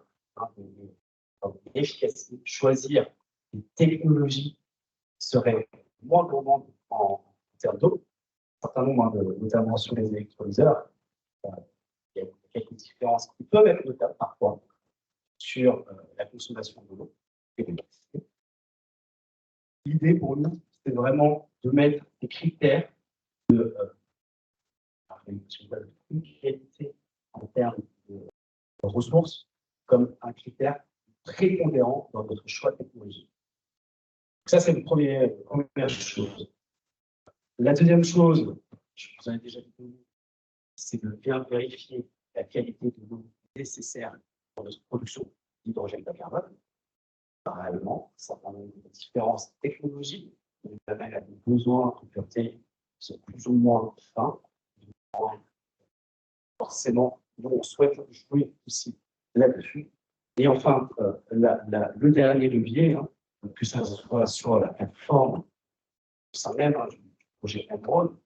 l'efficacité, choisir des technologies qui seraient moins gourmandes en termes d'eau. Un certain nombre d'interventions des électrolyseurs, il y a quelques différences qui peuvent être notables parfois sur la consommation de l'eau et de l'électricité. L'idée pour nous, c'est vraiment de mettre des critères de qualité en termes de ressources comme un critère prépondérant dans notre choix technologique. Donc ça, c'est la première chose. La deuxième chose, je vous en ai déjà dit, c'est de bien vérifier la qualité de l'eau nécessaire pour notre production d'hydrogène bas-carbone. Parallèlement, un certain nombre de différences technologiques qui amènent à des besoins de pureté qui sont plus ou moins fins. Forcément, nous, on souhaite jouer aussi là-dessus. Et enfin, le dernier levier, que ce soit sur la plateforme, au sein même du projet Emerald,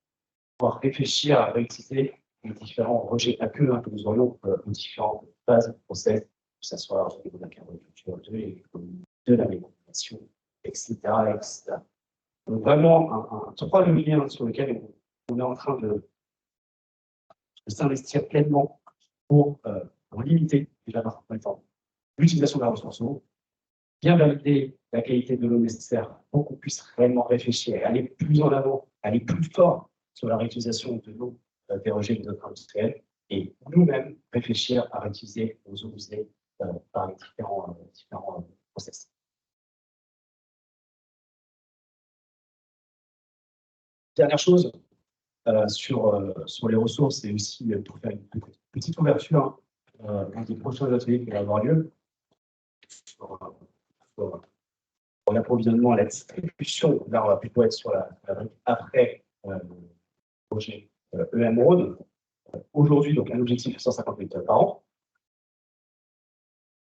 pouvoir réfléchir à réutiliser les différents rejets à queue que nous aurions aux différentes phases de process, que ce soit au niveau de la carboniculture, de la méthanisation, etc., etc. Donc vraiment, 3 leviers sur lesquels on est en train de s'investir pleinement pour limiter déjà l'utilisation de la ressource eau, bien valider la qualité de l'eau nécessaire pour qu'on puisse réellement réfléchir et aller plus en avant, aller plus fort sur la réutilisation de l'eau des rejets de notre industriel et nous-mêmes réfléchir à réutiliser nos eaux usées par les différents process. Dernière chose, sur les ressources, et aussi pour faire une petite ouverture dans des prochains ateliers qui vont avoir lieu pour l'approvisionnement et la distribution. Là, on va plutôt être sur la après le projet EM-Road. Aujourd'hui, donc un objectif de 150 000 tonnes par an.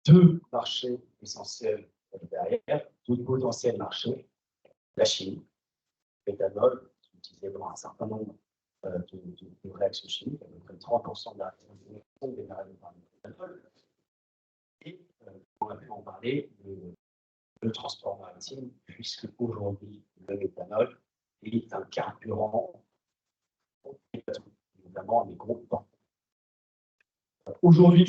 2 marchés essentiels derrière, 2 potentiels marchés, la chimie, l'éthanol, utilisé dans un certain nombre de réactions chimiques, à peu près 30% de la réaction sont générées par l'éthanol. Et on a pu en parler, le transport maritime, puisque aujourd'hui, le méthanol est un carburant, évidemment, les gros ports. Aujourd'hui,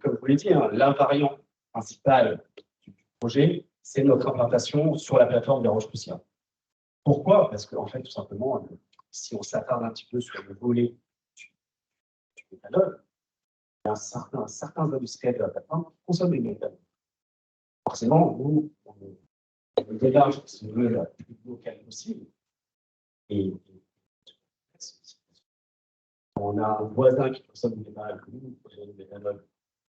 comme je vous l'ai dit, l'invariant principal du projet, c'est notre implantation sur la plateforme des roches poussières. Pourquoi? Parce qu'en fait, tout simplement, si on s'attarde un petit peu sur le volet du méthanol, il y a certains industriels de la plateforme qui consomment du méthanol. Forcément, nous, on démarche si on veut la plus locale possible. Et on a un voisin qui consomme du méthanol que nous, du méthanol,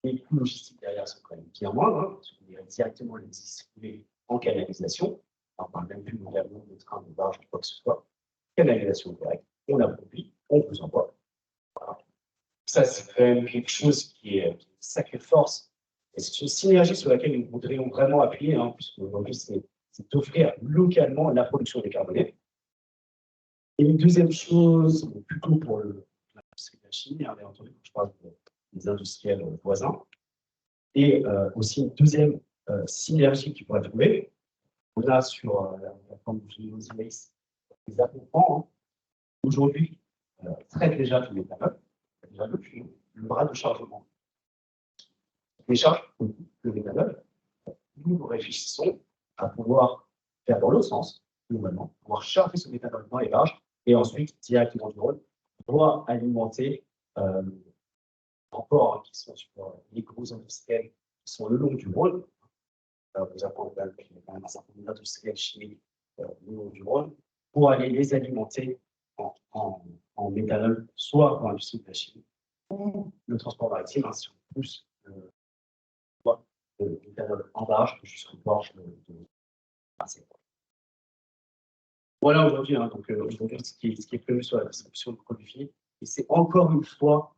et les coûts logistiques derrière sont quand même bien moindres, parce qu'on irait directement les distribuer en canalisation. On ne parle même plus mondialement de train, de barge, de quoi que ce soit. Canalisation directe, on a produit, on vous envoie. Voilà. Ça, c'est quand même quelque chose qui est une sacrée force. Et c'est une synergie sur laquelle nous voudrions vraiment appuyer, puisque aujourd'hui, c'est d'offrir localement la production décarbonée. Et une deuxième chose, plutôt pour l'industrie de la chimie, bien entendu, je parle des industriels voisins, et aussi une deuxième synergie qui pourrait trouver. On a sur la plateforme de Genesis des accompagnants aujourd'hui traitent déjà tout l'éthanol, déjà depuis le bras de chargement. Déjà, le méthanol, nous réfléchissons à pouvoir faire dans l'autre sens, globalement, pouvoir charger ce méthanol dans les barges et ensuite, directement du Rhône, pouvoir alimenter encore qui sont sur les gros industriels qui sont le long du Rhône. Vous apprendrez qu'il y a quand même un certain nombre d'industriels chimiques le long du Rhône pour aller les alimenter en méthanol, soit dans l'industrie de la chimie ou le transport maritime, si on pousse le méthanol en barge jusqu'au port de Marseille. Voilà aujourd'hui, donc aujourd'hui ce qui est prévu sur la distribution de produits finis. Et c'est encore une fois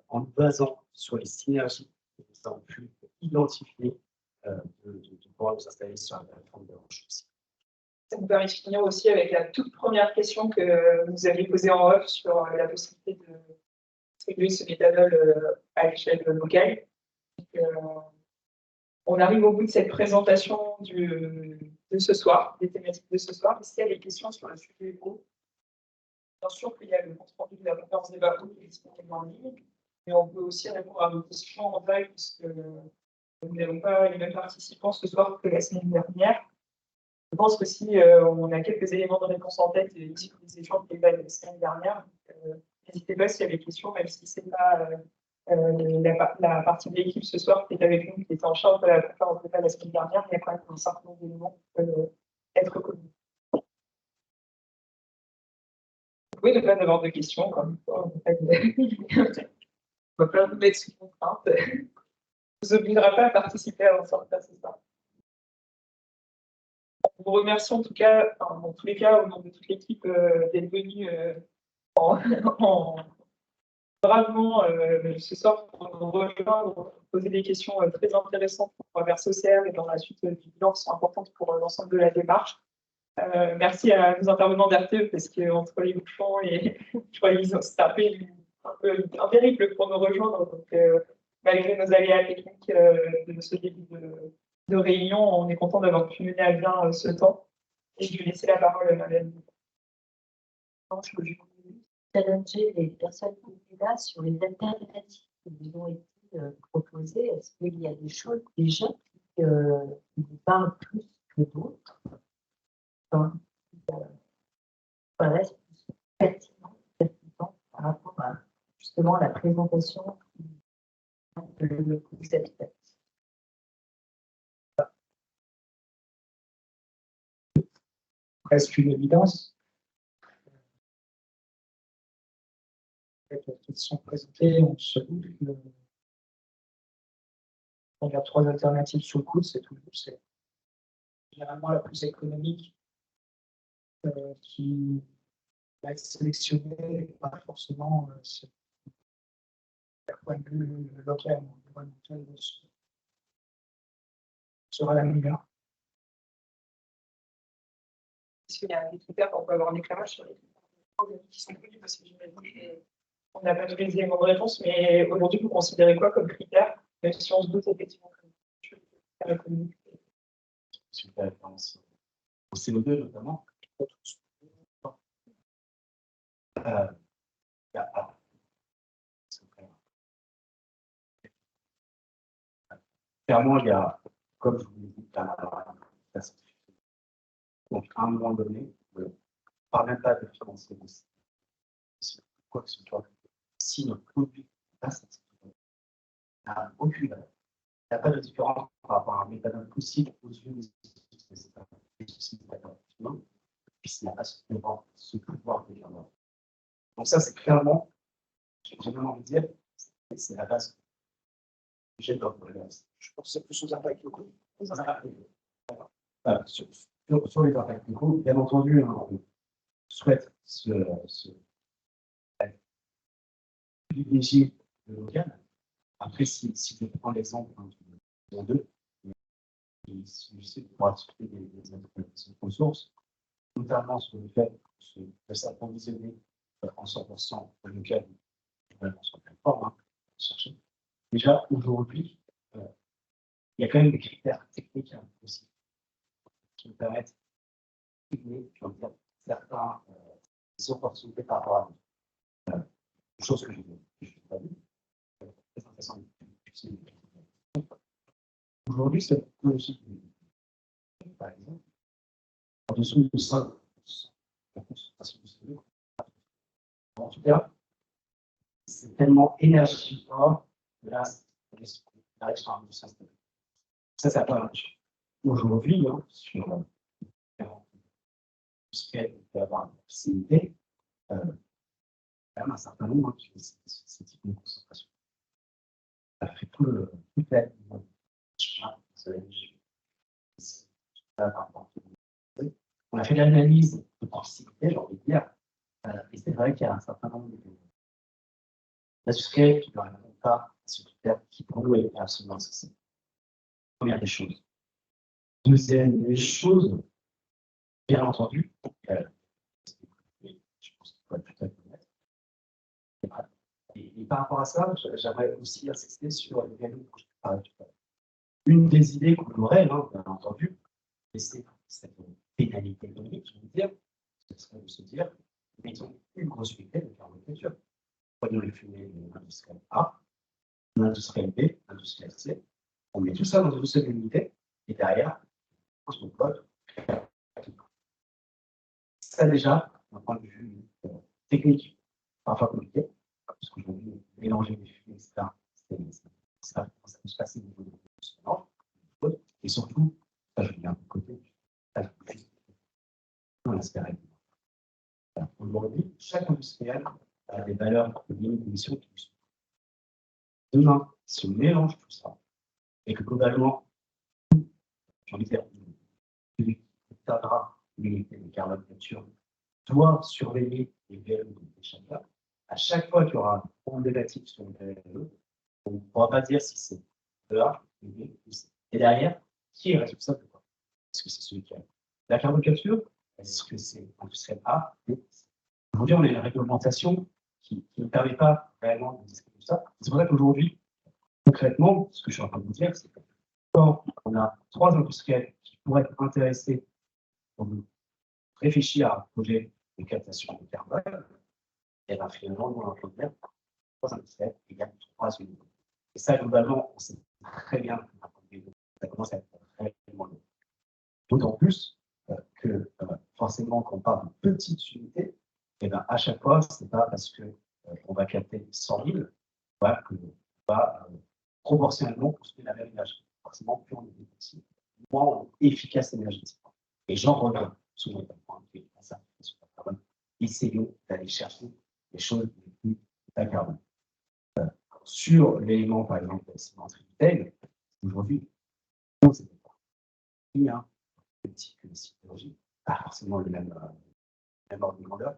en basant sur les synergies que nous avons pu identifier de pouvoir nous installer sur la plateforme de recherche aussi. Ça nous permet de finir aussi avec la toute première question que vous aviez posée en off sur la possibilité de distribuer ce méthanol à l'échelle locale. Donc, on arrive au bout de cette présentation de ce soir, des thématiques de ce soir. Est-ce qu'il y a des questions sur le sujet éco? Bien sûr qu'il y a le compte rendu de la conférence des bateaux qui est disponible en ligne, mais on peut aussi répondre à vos questions en live, puisque nous n'avons pas les mêmes participants ce soir que la semaine dernière. Je pense que si on a quelques éléments de réponse en tête, et si vous les échanges de la semaine dernière, n'hésitez pas s'il y a des questions, même si ce n'est pas la partie de l'équipe ce soir qui est avec nous, qui était en charge de la conférence de la semaine dernière, il y a quand même un certain nombre d'éléments qui peuvent être connus. Vous pouvez ne pas avoir de questions, comme on ne va pas vous mettre sous contrainte. On ne vous obligera pas à participer à l'ensemble, c'est ça. Je vous remercie en tout cas, dans tous les cas, au nom de toute l'équipe, d'être venu bravement ce soir pour nous rejoindre, pour poser des questions très intéressantes pour Verso Serre et dans la suite du bilan qui sont importantes pour l'ensemble de la démarche. Merci à nos intervenants d'RTE parce qu'entre les bouchons et je crois qu'ils ont tapé un périple pour nous rejoindre. Donc, malgré nos aléas techniques de ce début de réunion, on est content d'avoir pu mener à bien ce temps. Et je vais laisser la parole à Madeleine. Challenger les personnes candidats sur les alternatives qui nous ont été proposées. Est-ce qu'il y a des choses déjà qui vous parlent plus que d'autres? Voilà, c'est pertinent par rapport à justement la présentation de vous avez faite. Presque une évidence. Qui sont présentés, on se doute qu'il y a 3 alternatives sous le coude, c'est généralement la plus économique qui va être sélectionnée, pas forcément d'un point de vue local, environnemental, sera la meilleure. Est-ce qu'il y a des critères pour avoir un éclairage sur les critères qui sont connus? Parce que j'imagine qu'on n'a pas tous les éléments de réponse, mais aujourd'hui, vous considérez quoi comme critère, même si on se doute effectivement que c'est économique? Super référence au CO2 notamment. Clairement, il y a, comme je vous l'ai dit, la certification. Donc, à un moment donné, on ne parle même pas de financer quoi que ce soit. Si notre produit n'est pas certifié, il n'a aucune valeur. Il n'y a pas de différence par rapport à un méthanol possible aux yeux des soucis de puisqu'il n'a pas ce pouvoir de dire. Donc ça, c'est clairement, j'ai même envie de dire, c'est la base. Je pense que c'est plus aux impacts locaux. Sur les impacts locaux, bien entendu, hein, on souhaite privilégier le local. Après, si je prends l'exemple de deux, je sais pouvoir discuter des ressources, notamment sur le fait de s'approvisionner en 100% local, sur la plateforme, hein, chercher. Déjà, aujourd'hui, il y a quand même des critères techniques aussi qui nous permettent de certaines opportunités par rapport à des choses que je n'ai pas vues. Très intéressant. Aujourd'hui, cette technologie, par exemple, en dessous de 5%, la concentration de CO2, en tout cas, c'est tellement énergivore que là, on arrive sur un bout s'installer. Ça pas marché. Aujourd'hui, hein, sur ce qu'elle peut avoir une facilité, il y a quand même un certain nombre qui ont ce type de concentration. Ça fait tout la on a fait l'analyse de proximité, j'ai envie de dire, et c'est vrai qu'il y a un certain nombre d'industries qui ne répondent pas à ce critère qui, pour nous, est absolument nécessaire. Première des choses. Deuxième des choses, bien entendu, je pense qu'il faut être tout à fait honnête. Et par rapport à ça, j'aimerais aussi insister sur les dialogues que je parlais tout à l'heure. Une des idées qu'on aurait, hein, bien entendu, et c'est cette pénalité économique, je veux dire, ce serait de se dire, mettons une grosse unité de carbone-capture. Prenons les fumées de l'industriel A, l'industriel B, l'industriel C, on met tout ça dans une seule unité, et derrière, on se code. Ça déjà, d'un point de vue technique, parfois compliqué, parce qu'aujourd'hui, mélanger les fumées, etc., ça peut se passer au niveau de ce mélange. Et surtout, ça je viens de côté, ça je suis dans l'aspect réglementaire. Aujourd'hui, chaque industriel a des valeurs de limite d'émission qui sont. Demain, si on mélange tout ça, et que globalement, j'ai envie de dire, celui qui atteindra l'unité de carbone capture doit surveiller les VLE de chacun. À chaque fois qu'il y aura un point négatif sur le VLE, on ne pourra pas dire si c'est A, B ou C. Et derrière, qui est responsable de quoi? Est-ce que c'est celui qui a la carbone capture? Est-ce que c'est l'industriel A, B, C? Aujourd'hui, on a une réglementation qui ne permet pas réellement de discuter tout ça. C'est pour ça qu'aujourd'hui, concrètement, ce que je suis en train de vous dire, c'est que quand on a 3 industriels qui pourraient être intéressés pour réfléchir à un projet de captation de carbone, et bien finalement, nous, on va dire 3 industriels égale 3 unités. Et ça, globalement, on sait très bien que ça commence à être réellement long. D'autant plus que forcément, quand on parle de petites unités, et bien à chaque fois, ce n'est pas parce qu'on va capter 100 000 voilà, qu'on va proportionnellement construire la même énergie. Forcément, plus on est petit, moins on est efficace énergétiquement. Et j'en reviens souvent à point de vue de ça, essayons d'aller chercher les choses les plus bas carbone. Sur l'élément, par exemple, cimenterie retail, aujourd'hui, c'est bien petit que les sidérurgies, pas forcément le même ordre de grandeur.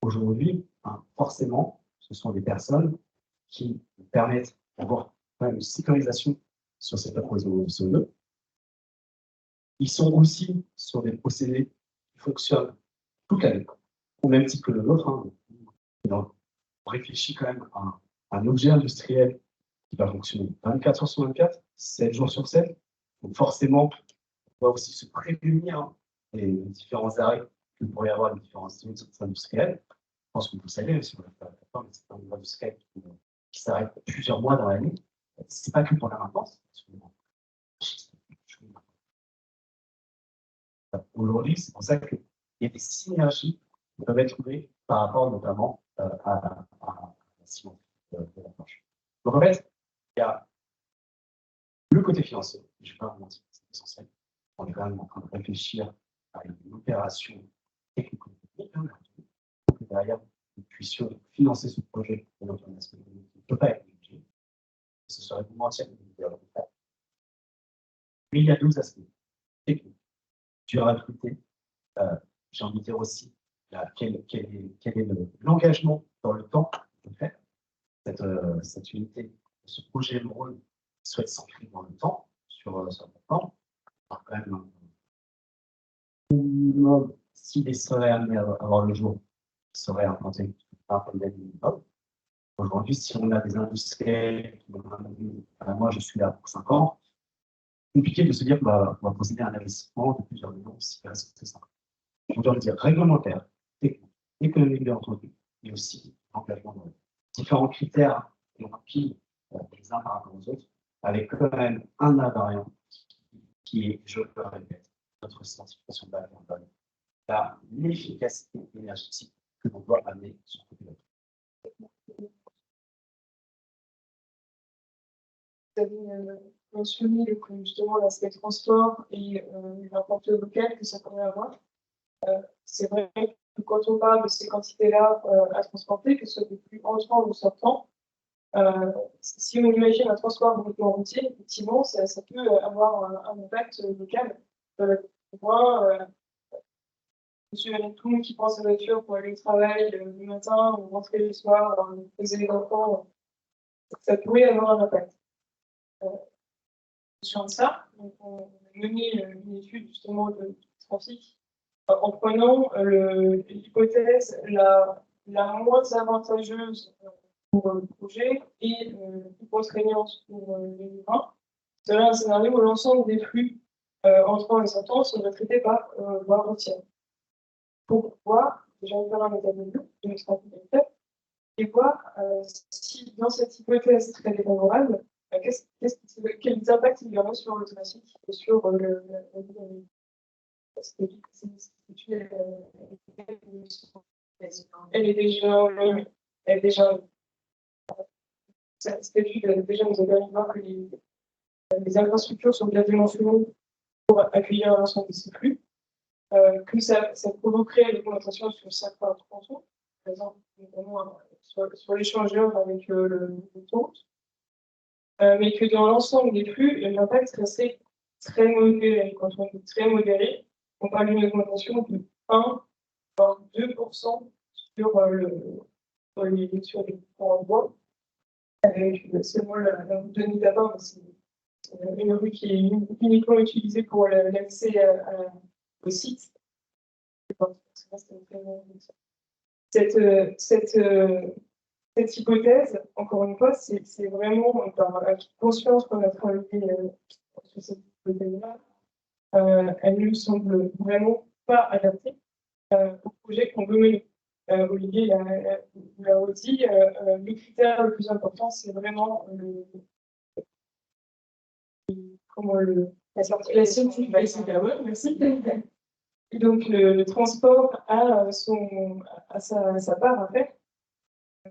Aujourd'hui, forcément, ce sont des personnes qui permettent d'avoir une sécurisation sur cette approvisionnement de CO2. Ils sont aussi sur des procédés qui fonctionnent toute l'année, au même titre que le nôtre. On réfléchit quand même à un objet industriel qui va fonctionner 24 heures sur 24, 7 jours sur 7. Donc forcément, on va aussi se prévenir des différents arrêts que pourrait y avoir les différents industriels. Je pense que vous le savez, si vous l'avez fait la plateforme, c'est un industriel qui s'arrête plusieurs mois dans l'année. Ce n'est pas que pour la maintenance. Aujourd'hui, c'est pour ça qu'il y a des synergies qui peuvent être trouvées par rapport notamment à la cimenterie de la planche. Donc en fait, il y a le côté financier, je ne vais pas vous mentir, c'est essentiel. On est quand même en train de réfléchir à une opération technico-économique, pour que derrière, nous puissions financer ce projet de notre aspect économique qui ne peut pas être négligé. Ce serait vous mentir de vous dire le contraire. Mais il y a 12 aspects techniques. Tu as recruté, j'ai envie de dire aussi, quel est l'engagement dans le temps de faire cette unité, ce projet rôle souhaite s'ancrer dans le temps, sur le temps. Quand même, si des seraient amenés à avoir le jour, seraient implantés par un minimum. Aujourd'hui, si on a des industriels qui vont moi je suis là pour 5 ans, compliqué de se dire qu'on va procéder à un investissement de plusieurs millions si c'est ça. On doit dire réglementaire, technique, économique bien entendu, mais aussi engagement dans différents critères et on empile les uns par rapport aux autres, avec quand même un invariant qui est, je le répète, notre certification de la carbone, l'efficacité énergétique que l'on doit amener sur le côté. Vous avez mentionné justement l'aspect transport et l'impact local que ça pourrait avoir. C'est vrai que quand on parle de ces quantités-là à transporter, que ce soit des plus entrants ou sortants, si on imagine un transport uniquement routier, effectivement, ça peut avoir un impact local. Moi, monsieur et tout le monde qui prend sa voiture pour aller au travail le matin ou rentrer le soir, poser les enfants, ça pourrait avoir un impact. sur ça. Donc, on a mené une étude justement de trafic en prenant l'hypothèse la moins avantageuse pour le projet et plus contraignante pour les riverains. C'est un scénario où l'ensemble des flux entrants et sortants seraient traités par voie routière. Pour pouvoir déjà faire un état de lieu de notre activité et voir si dans cette hypothèse très défavorable, quels impacts il y aura sur le trafic et sur la vie. Parce que elle est déjà, cette étude déjà nous a permis de voir que les infrastructures sont bien dimensionnées pour accueillir l'ensemble de ces flux, que ça provoquerait des connotations sur certains tronçons, par exemple, notamment sur l'échangeur avec le taux, mais que dans l'ensemble des flux, l'impact serait très modéré. Quand on dit très modéré, on parle d'une augmentation de 1 voire 2% sur les différents voies. C'est moi la route de Nidaba, c'est une rue qui est uniquement utilisée pour l'accès au site. Cette hypothèse, encore une fois, c'est vraiment par conscience qu'on a travaillé sur cette hypothèse-là. Elle ne semble vraiment pas adaptée au projet qu'on veut mener. Olivier l'a redit, le critère le plus important, c'est vraiment la circulation du bassin carbone, merci. Et donc le transport a sa part à faire.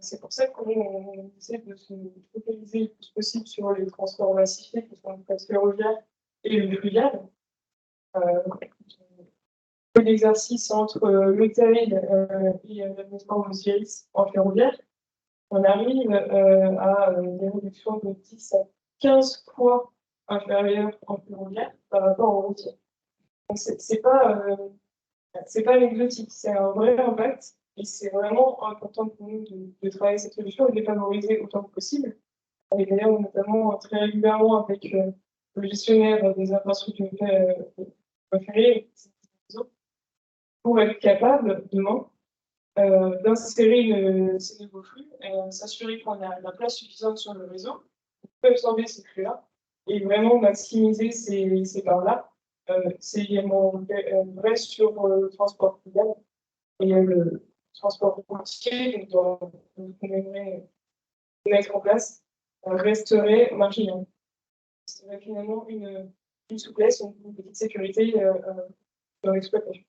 C'est pour ça qu'on essaie de se focaliser le plus possible sur les transports massifiés, qui sont le ferroviaire et le fluvial. L'exercice entre le tail et le transport Osiris en ferroviaire, on arrive à des réductions de 10 à 15 fois inférieures en ferroviaire par rapport au routier. Donc c'est pas anecdotique, c'est un vrai impact et c'est vraiment important pour nous de travailler cette solution et de les favoriser autant que possible. On est d'ailleurs notamment très régulièrement avec le gestionnaire des infrastructures ferrées pour être capable demain d'insérer ces nouveaux flux, s'assurer qu'on a la place suffisante sur le réseau pour absorber ces flux-là et vraiment maximiser ces parts-là. C'est également vrai sur le transport fluvial et le transport routier, donc qu'on aimerait mettre en place, resterait marginal. C'est finalement une souplesse, une petite sécurité dans l'exploitation.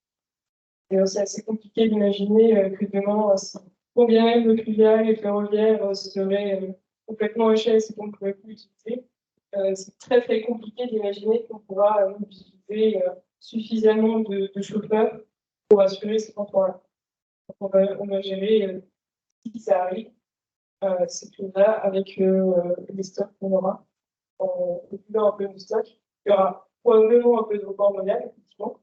C'est assez compliqué d'imaginer que demain, combien même le fluvial et le ferroviaire seraient complètement HS et qu'on ne pourrait plus utiliser. C'est très très compliqué d'imaginer qu'on pourra mobiliser suffisamment de chauffeurs pour assurer ces transports-là. On va gérer, si ça arrive, ces flux-là avec les stocks qu'on aura. Un peu de stock. Il y aura probablement un peu de report modal, effectivement,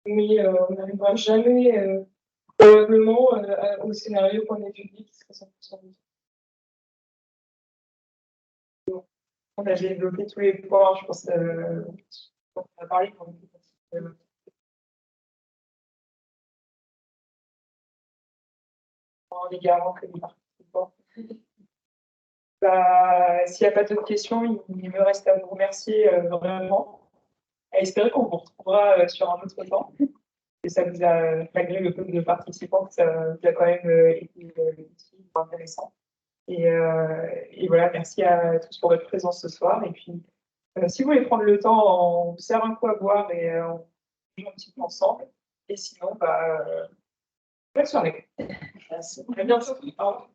mais on n'arrivera jamais probablement au scénario qu'on a étudié qui serait 100% de bon. On a développé tous les points, je pense qu'on a parlé quand les garants que les participants. S'il n'y a pas d'autres questions, il me reste à vous remercier vraiment. À espérer qu'on vous retrouvera sur un autre temps. Et ça vous a, malgré le peu de participants, ça vous a quand même été utile, intéressant. Et voilà, merci à tous pour votre présence ce soir. Et puis, si vous voulez prendre le temps, on vous sert un coup à boire et on joue un petit peu ensemble. Et sinon, bonne soirée. Merci. À bientôt. Au revoir.